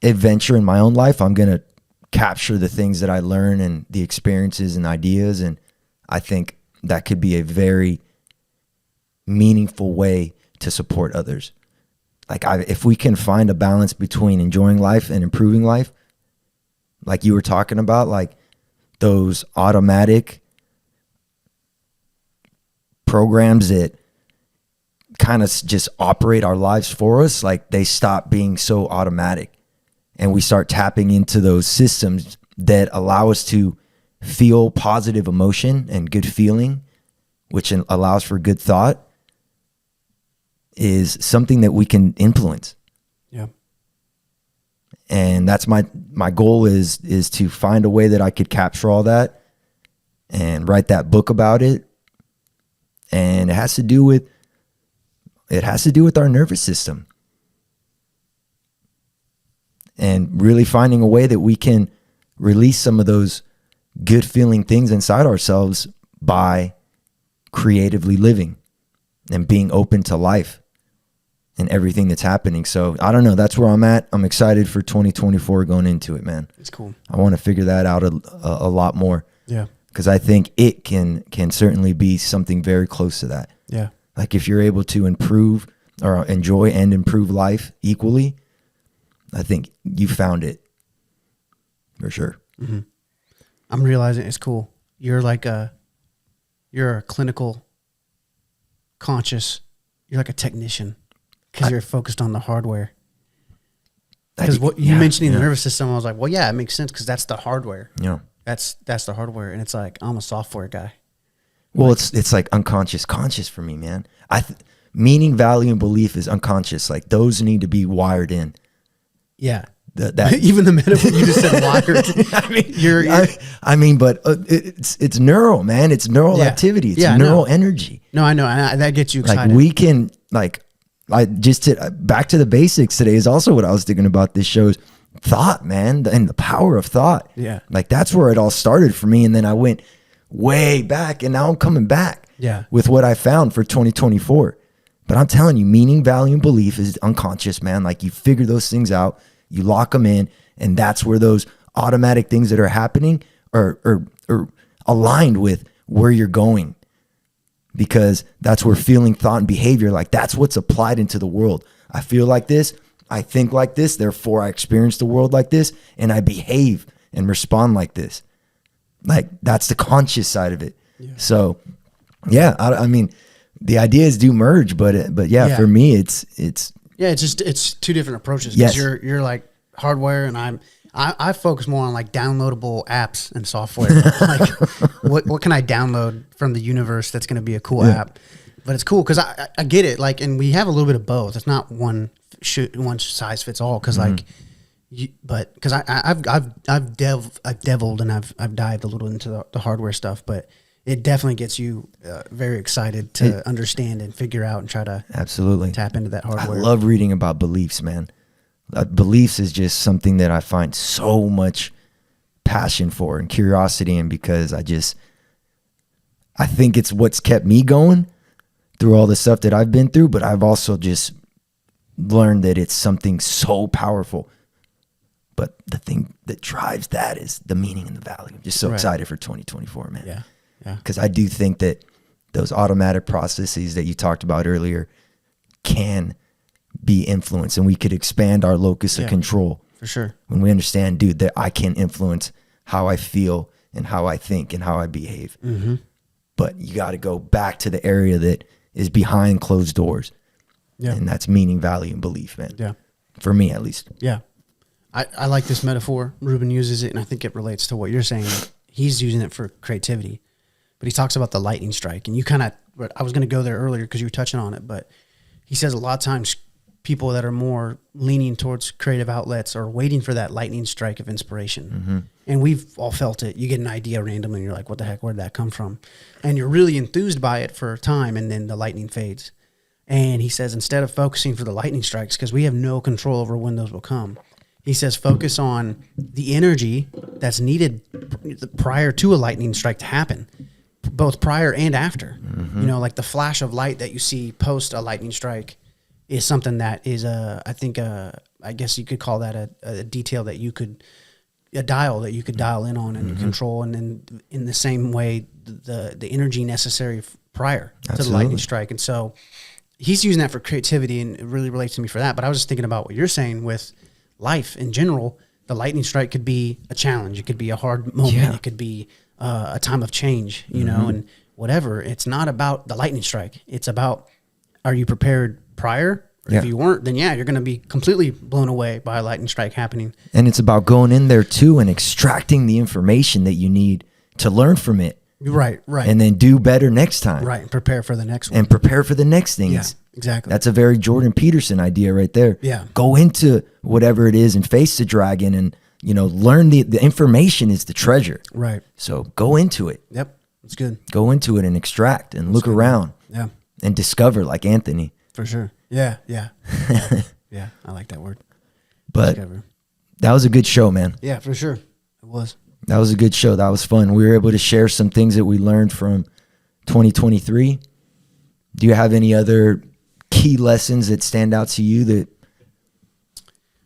adventure in my own life, I'm going to capture the things that I learn and the experiences and ideas. And I think that could be a very meaningful way to support others. Like, if we can find a balance between enjoying life and improving life, like you were talking about, like those automatic programs that kind of just operate our lives for us, like they stop being so automatic, and we start tapping into those systems that allow us to feel positive emotion and good feeling, which allows for good thought, is something that we can influence. Yeah. And that's my goal is to find a way that I could capture all that and write that book about it. And it has to do with our nervous system. And really finding a way that we can release some of those good feeling things inside ourselves by creatively living and being open to life and everything that's happening. So I don't know. That's where I'm at. I'm excited for 2024 going into it, man. It's cool. I want to figure that out a lot more. Yeah. Because I think it can certainly be something very close to that. Yeah. Like if you're able to improve or enjoy and improve life equally, I think you found it for sure. Mm-hmm. I'm realizing it's cool. You're a clinical conscious. You're like a technician because you're focused on the hardware. Because what you mentioning the nervous system, I was like, well, yeah, it makes sense because that's the hardware. Yeah, that's the hardware, and it's like I'm a software guy. Well, it's like unconscious, conscious for me, man. Meaning, value, and belief is unconscious. Like those need to be wired in. Yeah. That even the metaphor you just said wired. I mean, but it's neural, man. It's neural activity. It's neural energy. No, I know. That gets you excited. Like we can back to the basics today is also what I was thinking about this show's thought, man, and the power of thought. Yeah. Like that's where it all started for me. And then I went way back and now I'm coming back with what I found for 2024. But I'm telling you, meaning, value, and belief is unconscious, man. Like you figure those things out, you lock them in, and that's where those automatic things that are happening are aligned with where you're going. Because that's where feeling, thought, and behavior, like that's what's applied into the world. I feel like this, I think like this, therefore I experience the world like this, and I behave and respond like this. Like that's the conscious side of it. Yeah. So, yeah, I mean, the ideas do merge, but for me, it's it's two different approaches. Yes. You're like hardware, and I focus more on like downloadable apps and software. Like what can I download from the universe that's going to be a cool app? But it's cool because I get it. Like, and we have a little bit of both. It's not one size fits all. Because because I've deviled and I've dived a little into the hardware stuff, but it definitely gets you very excited to understand and figure out and try to absolutely tap into that hardware. I love reading about beliefs, man. Beliefs is just something that I find so much passion for and curiosity in because I think it's what's kept me going through all the stuff that I've been through, but I've also just learned that it's something so powerful. But the thing that drives that is the meaning and the value. I'm just so excited for 2024, man. Yeah. Yeah. Because I do think that those automatic processes that you talked about earlier can be influenced, and we could expand our locus of control. For sure. When we understand, dude, that I can influence how I feel and how I think and how I behave. Mm-hmm. But you got to go back to the area that is behind closed doors. Yeah. And that's meaning, value, and belief, man. Yeah. For me, at least. Yeah. I like this metaphor. Ruben uses it, and I think it relates to what you're saying. He's using it for creativity. But he talks about the lightning strike, and you kind of, I was going to go there earlier because you were touching on it, but he says a lot of times people that are more leaning towards creative outlets are waiting for that lightning strike of inspiration. Mm-hmm. And we've all felt it. You get an idea randomly, and you're like, what the heck, where did that come from? And you're really enthused by it for a time, and then the lightning fades. And he says, instead of focusing for the lightning strikes, because we have no control over when those will come, he says, focus on the energy that's needed prior to a lightning strike to happen. Both prior and after. Mm-hmm. You know, like the flash of light that you see post a lightning strike is something that is I guess you could call that a detail that you could, a dial that you could dial in on and control. And then in the same way, the energy necessary prior to the lightning strike. And so he's using that for creativity, and it really relates to me for that. But I was just thinking about what you're saying with life in general. The lightning strike could be a challenge. It could be a hard moment. Yeah. It could be a time of change, you know, and whatever. It's not about the lightning strike. It's about, are you prepared prior? Or if you weren't, then you're going to be completely blown away by a lightning strike happening. And it's about going in there too and extracting the information that you need to learn from it. Right. And then do better next time. Right. And prepare for the next one. And prepare for the next thing. Yeah. Exactly. That's a very Jordan Peterson idea right there. Yeah. Go into whatever it is and face the dragon and, learn the information is the treasure. Right. So go into it. Yep. That's good. Go into it and extract and look around Yeah. and discover like Anthony. For sure. Yeah. Yeah. Yeah. I like that word. But Discover. that was a good show, man. Yeah, for sure. It was. That was a good show. That was fun. We were able to share some things that we learned from 2023. Do you have any other key lessons that stand out to you that?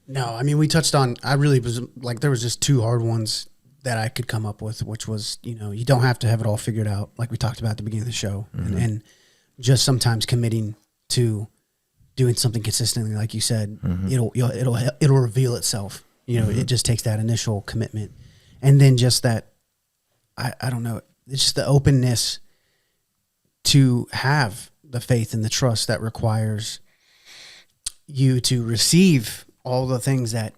No, I mean, we touched on, I really was like, there was just two hard ones that I could come up with, which was, you don't have to have it all figured out, like we talked about at the beginning of the show, and just sometimes committing to doing something consistently, like you said, it'll reveal itself. It just takes that initial commitment, and then just that, I don't know, it's just the openness to have the faith and the trust that requires you to receive all the things that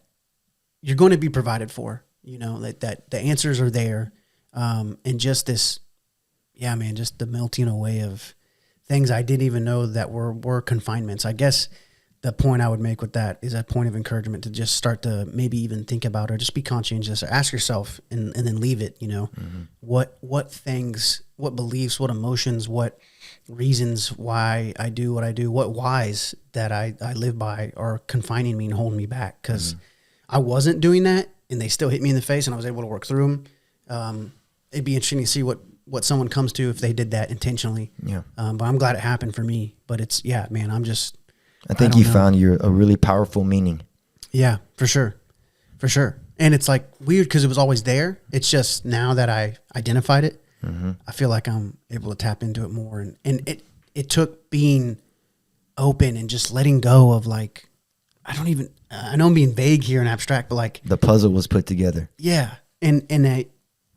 you're going to be provided for, that the answers are there. And just this, just the melting away of things I didn't even know that were confinements. I guess the point I would make with that is a point of encouragement to just start to maybe even think about, or just be conscientious, or ask yourself and then leave it, what things, what beliefs, what emotions, what reasons why I do what I do, what whys that I live by are confining me and holding me back. Cause I wasn't doing that and they still hit me in the face and I was able to work through them. It'd be interesting to see what someone comes to if they did that intentionally. Yeah. But I'm glad it happened for me, but it's, I think you found a really powerful meaning. Yeah, for sure. For sure. And it's like weird because it was always there. It's just now that I identified it, I feel like I'm able to tap into it more. And it took being open and just letting go of like, I know I'm being vague here and abstract, but like the puzzle was put together. Yeah. And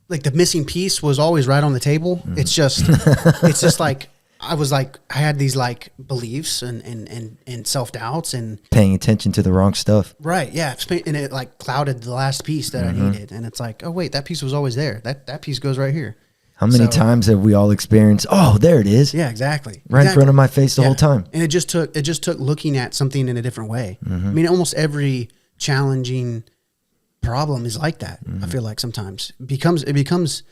like the missing piece was always right on the table. It's just like, I had these like beliefs and self-doubts and paying attention to the wrong stuff. Right. Yeah. And it like clouded the last piece that I needed. And it's like, oh wait, that piece was always there. That piece goes right here. How many times have we all experienced, oh, there it is. Yeah, exactly. Right in front of my face the whole time. And it just took looking at something in a different way. I mean, almost every challenging problem is like that. I feel like sometimes it becomes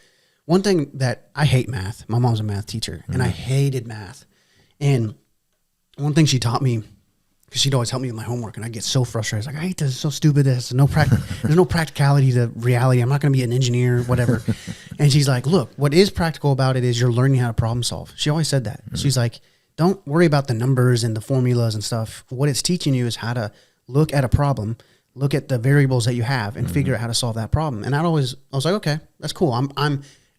one thing that I hate math. My mom's a math teacher and I hated math. And one thing she taught me, because she'd always help me with my homework and I get so frustrated. It's like, I hate this. It's so stupid. There's no practicality to reality. I'm not going to be an engineer, whatever. And she's like, look, what is practical about it is you're learning how to problem solve. She always said that. She's like, don't worry about the numbers and the formulas and stuff. What it's teaching you is how to look at a problem, look at the variables that you have and figure out how to solve that problem. And I was like, okay, that's cool.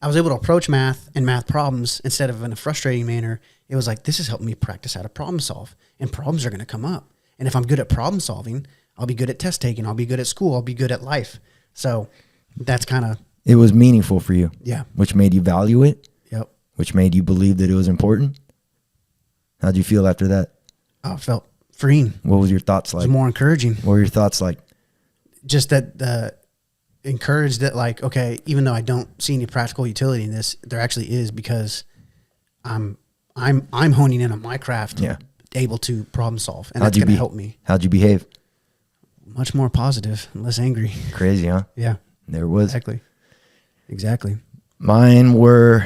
I was able to approach math and math problems instead of in a frustrating manner. It was like, this has helped me practice how to problem solve, and problems are going to come up. And if I'm good at problem solving, I'll be good at test taking. I'll be good at school. I'll be good at life. So that's kind of. It was meaningful for you. Yeah. Which made you value it. Yep. Which made you believe that it was important. How'd you feel after that? I felt freeing. What was your thoughts like? It was more encouraging. What were your thoughts like? Just that encouraged that like, okay, even though I don't see any practical utility in this, there actually is, because I'm honing in on my craft, able to problem solve, and that's going to help me. How'd you behave? Much more positive and less angry. Crazy, huh? Yeah. There it was. Exactly. Mine were,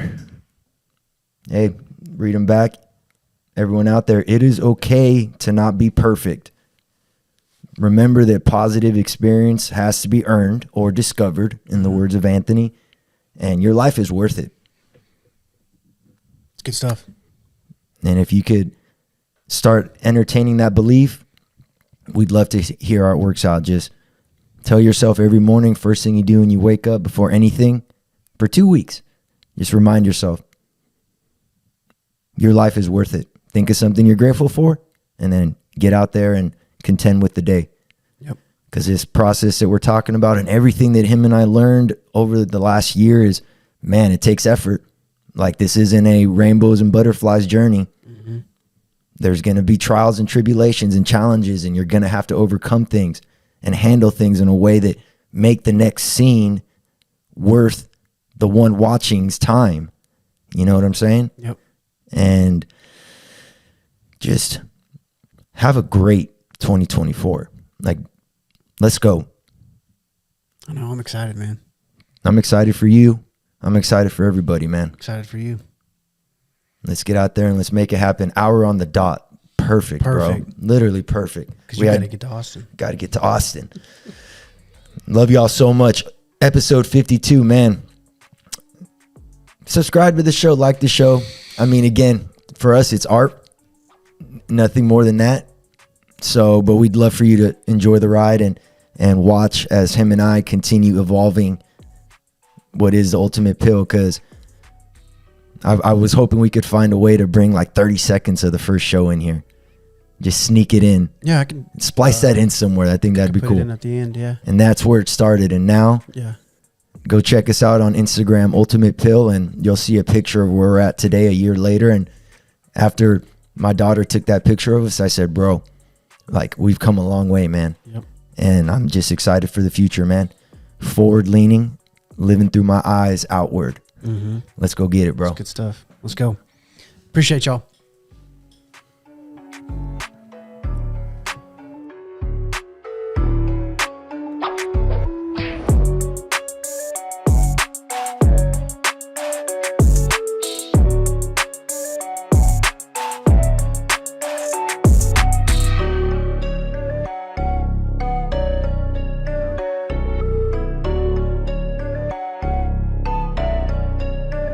hey, read them back. Everyone out there, it is okay to not be perfect. Remember that positive experience has to be earned or discovered, in the words of Anthony, and your life is worth it. It's good stuff. And if you could start entertaining that belief, we'd love to hear how it works out. Just tell yourself every morning, first thing you do when you wake up, before anything, for 2 weeks, just remind yourself, your life is worth it. Think of something you're grateful for, and then get out there and contend with the day. Yep. Because this process that we're talking about and everything that him and I learned over the last year is, man, it takes effort. Like, this isn't a rainbows and butterflies journey. There's going to be trials and tribulations and challenges, and you're going to have to overcome things and handle things in a way that make the next scene worth the one watching's time. You know what I'm saying? Yep. And just have a great 2024. Like, let's go. I know. I'm excited, man. I'm excited for you. I'm excited for everybody, man. Excited for you. Let's get out there and let's make it happen. Hour on the dot. Perfect, bro. Literally perfect. Because you got to get to Austin. Got to get to Austin. Love y'all so much. Episode 52, man. Subscribe to the show. Like the show. I mean, again, for us, it's art. Nothing more than that. So, but we'd love for you to enjoy the ride and watch as him and I continue evolving what is the Ultimate Pill, because I was hoping we could find a way to bring like 30 seconds of the first show in here. Just sneak it in. Yeah, I can splice that in somewhere. I think that'd be put cool. it in at the end, yeah. And that's where it started. And now, Yeah. go check us out on Instagram, Ultimate Pill, and you'll see a picture of where we're at today, a year later. And after my daughter took that picture of us, I said, bro, like, we've come a long way, man. Yep. And I'm just excited for the future, man. Forward leaning, living through my eyes outward. Mm-hmm. Let's go get it, bro. That's good stuff. Let's go. Appreciate y'all.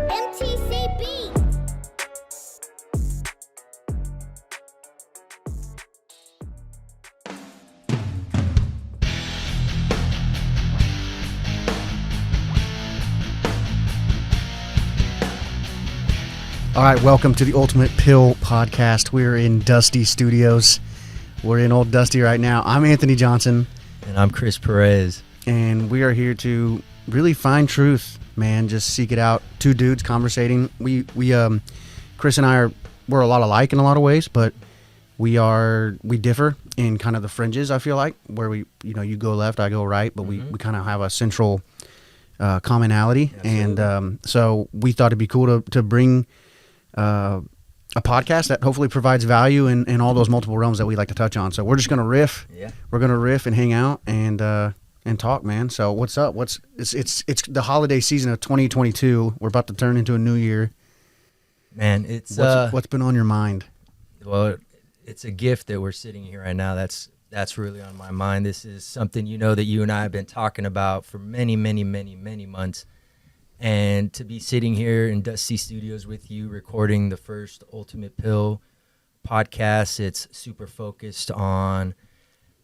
MTCB. All right, welcome to the Ultimate Pill podcast. We're in Dusty Studios. We're in old Dusty right now. I'm Anthony Johnson, And I'm Chris Perez. and we are here to really find truth, man. Just seek it out. Two dudes conversating. Chris and I we're a lot alike in a lot of ways, but we differ in kind of the fringes. I feel like where you go left, I go right, but we kind of have a central commonality, and so we thought it'd be cool to bring a podcast that hopefully provides value in all those multiple realms that we like to touch on. So we're just gonna riff. Yeah. We're gonna riff and hang out and talk, man. So what's up? It's the holiday season of 2022. We're about to turn into a new year. Man, it's What's been on your mind? well, it's a gift that we're sitting here right now. That's really on my mind. This is something that you and I have been talking about for many, many, many, many months. And to be sitting here in Dusty Studios with you, recording the first Ultimate Pill podcast, it's super focused on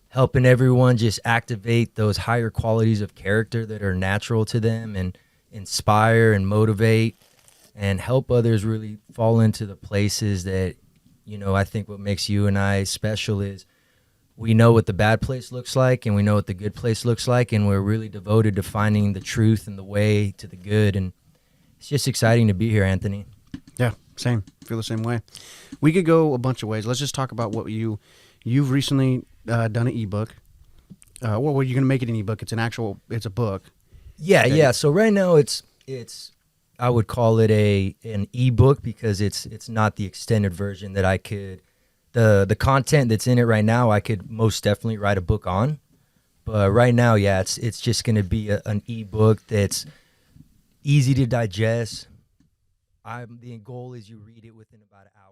helping everyone just activate those higher qualities of character that are natural to them and inspire and motivate and help others really fall into the places that, I think what makes you and I special is we know what the bad place looks like and we know what the good place looks like, and we're really devoted to finding the truth and the way to the good. And it's just exciting to be here, Anthony. Yeah, same. Feel the same way. We could go a bunch of ways. Let's just talk about what you've recently done an ebook. Well, you're going to make it an ebook. It's a book. Yeah. So right now it's I would call it an ebook because it's not the extended version that I could. The content that's in it right now, I could most definitely write a book on. But right now, yeah, it's just going to be an ebook that's easy to digest. The goal is you read it within about an hour.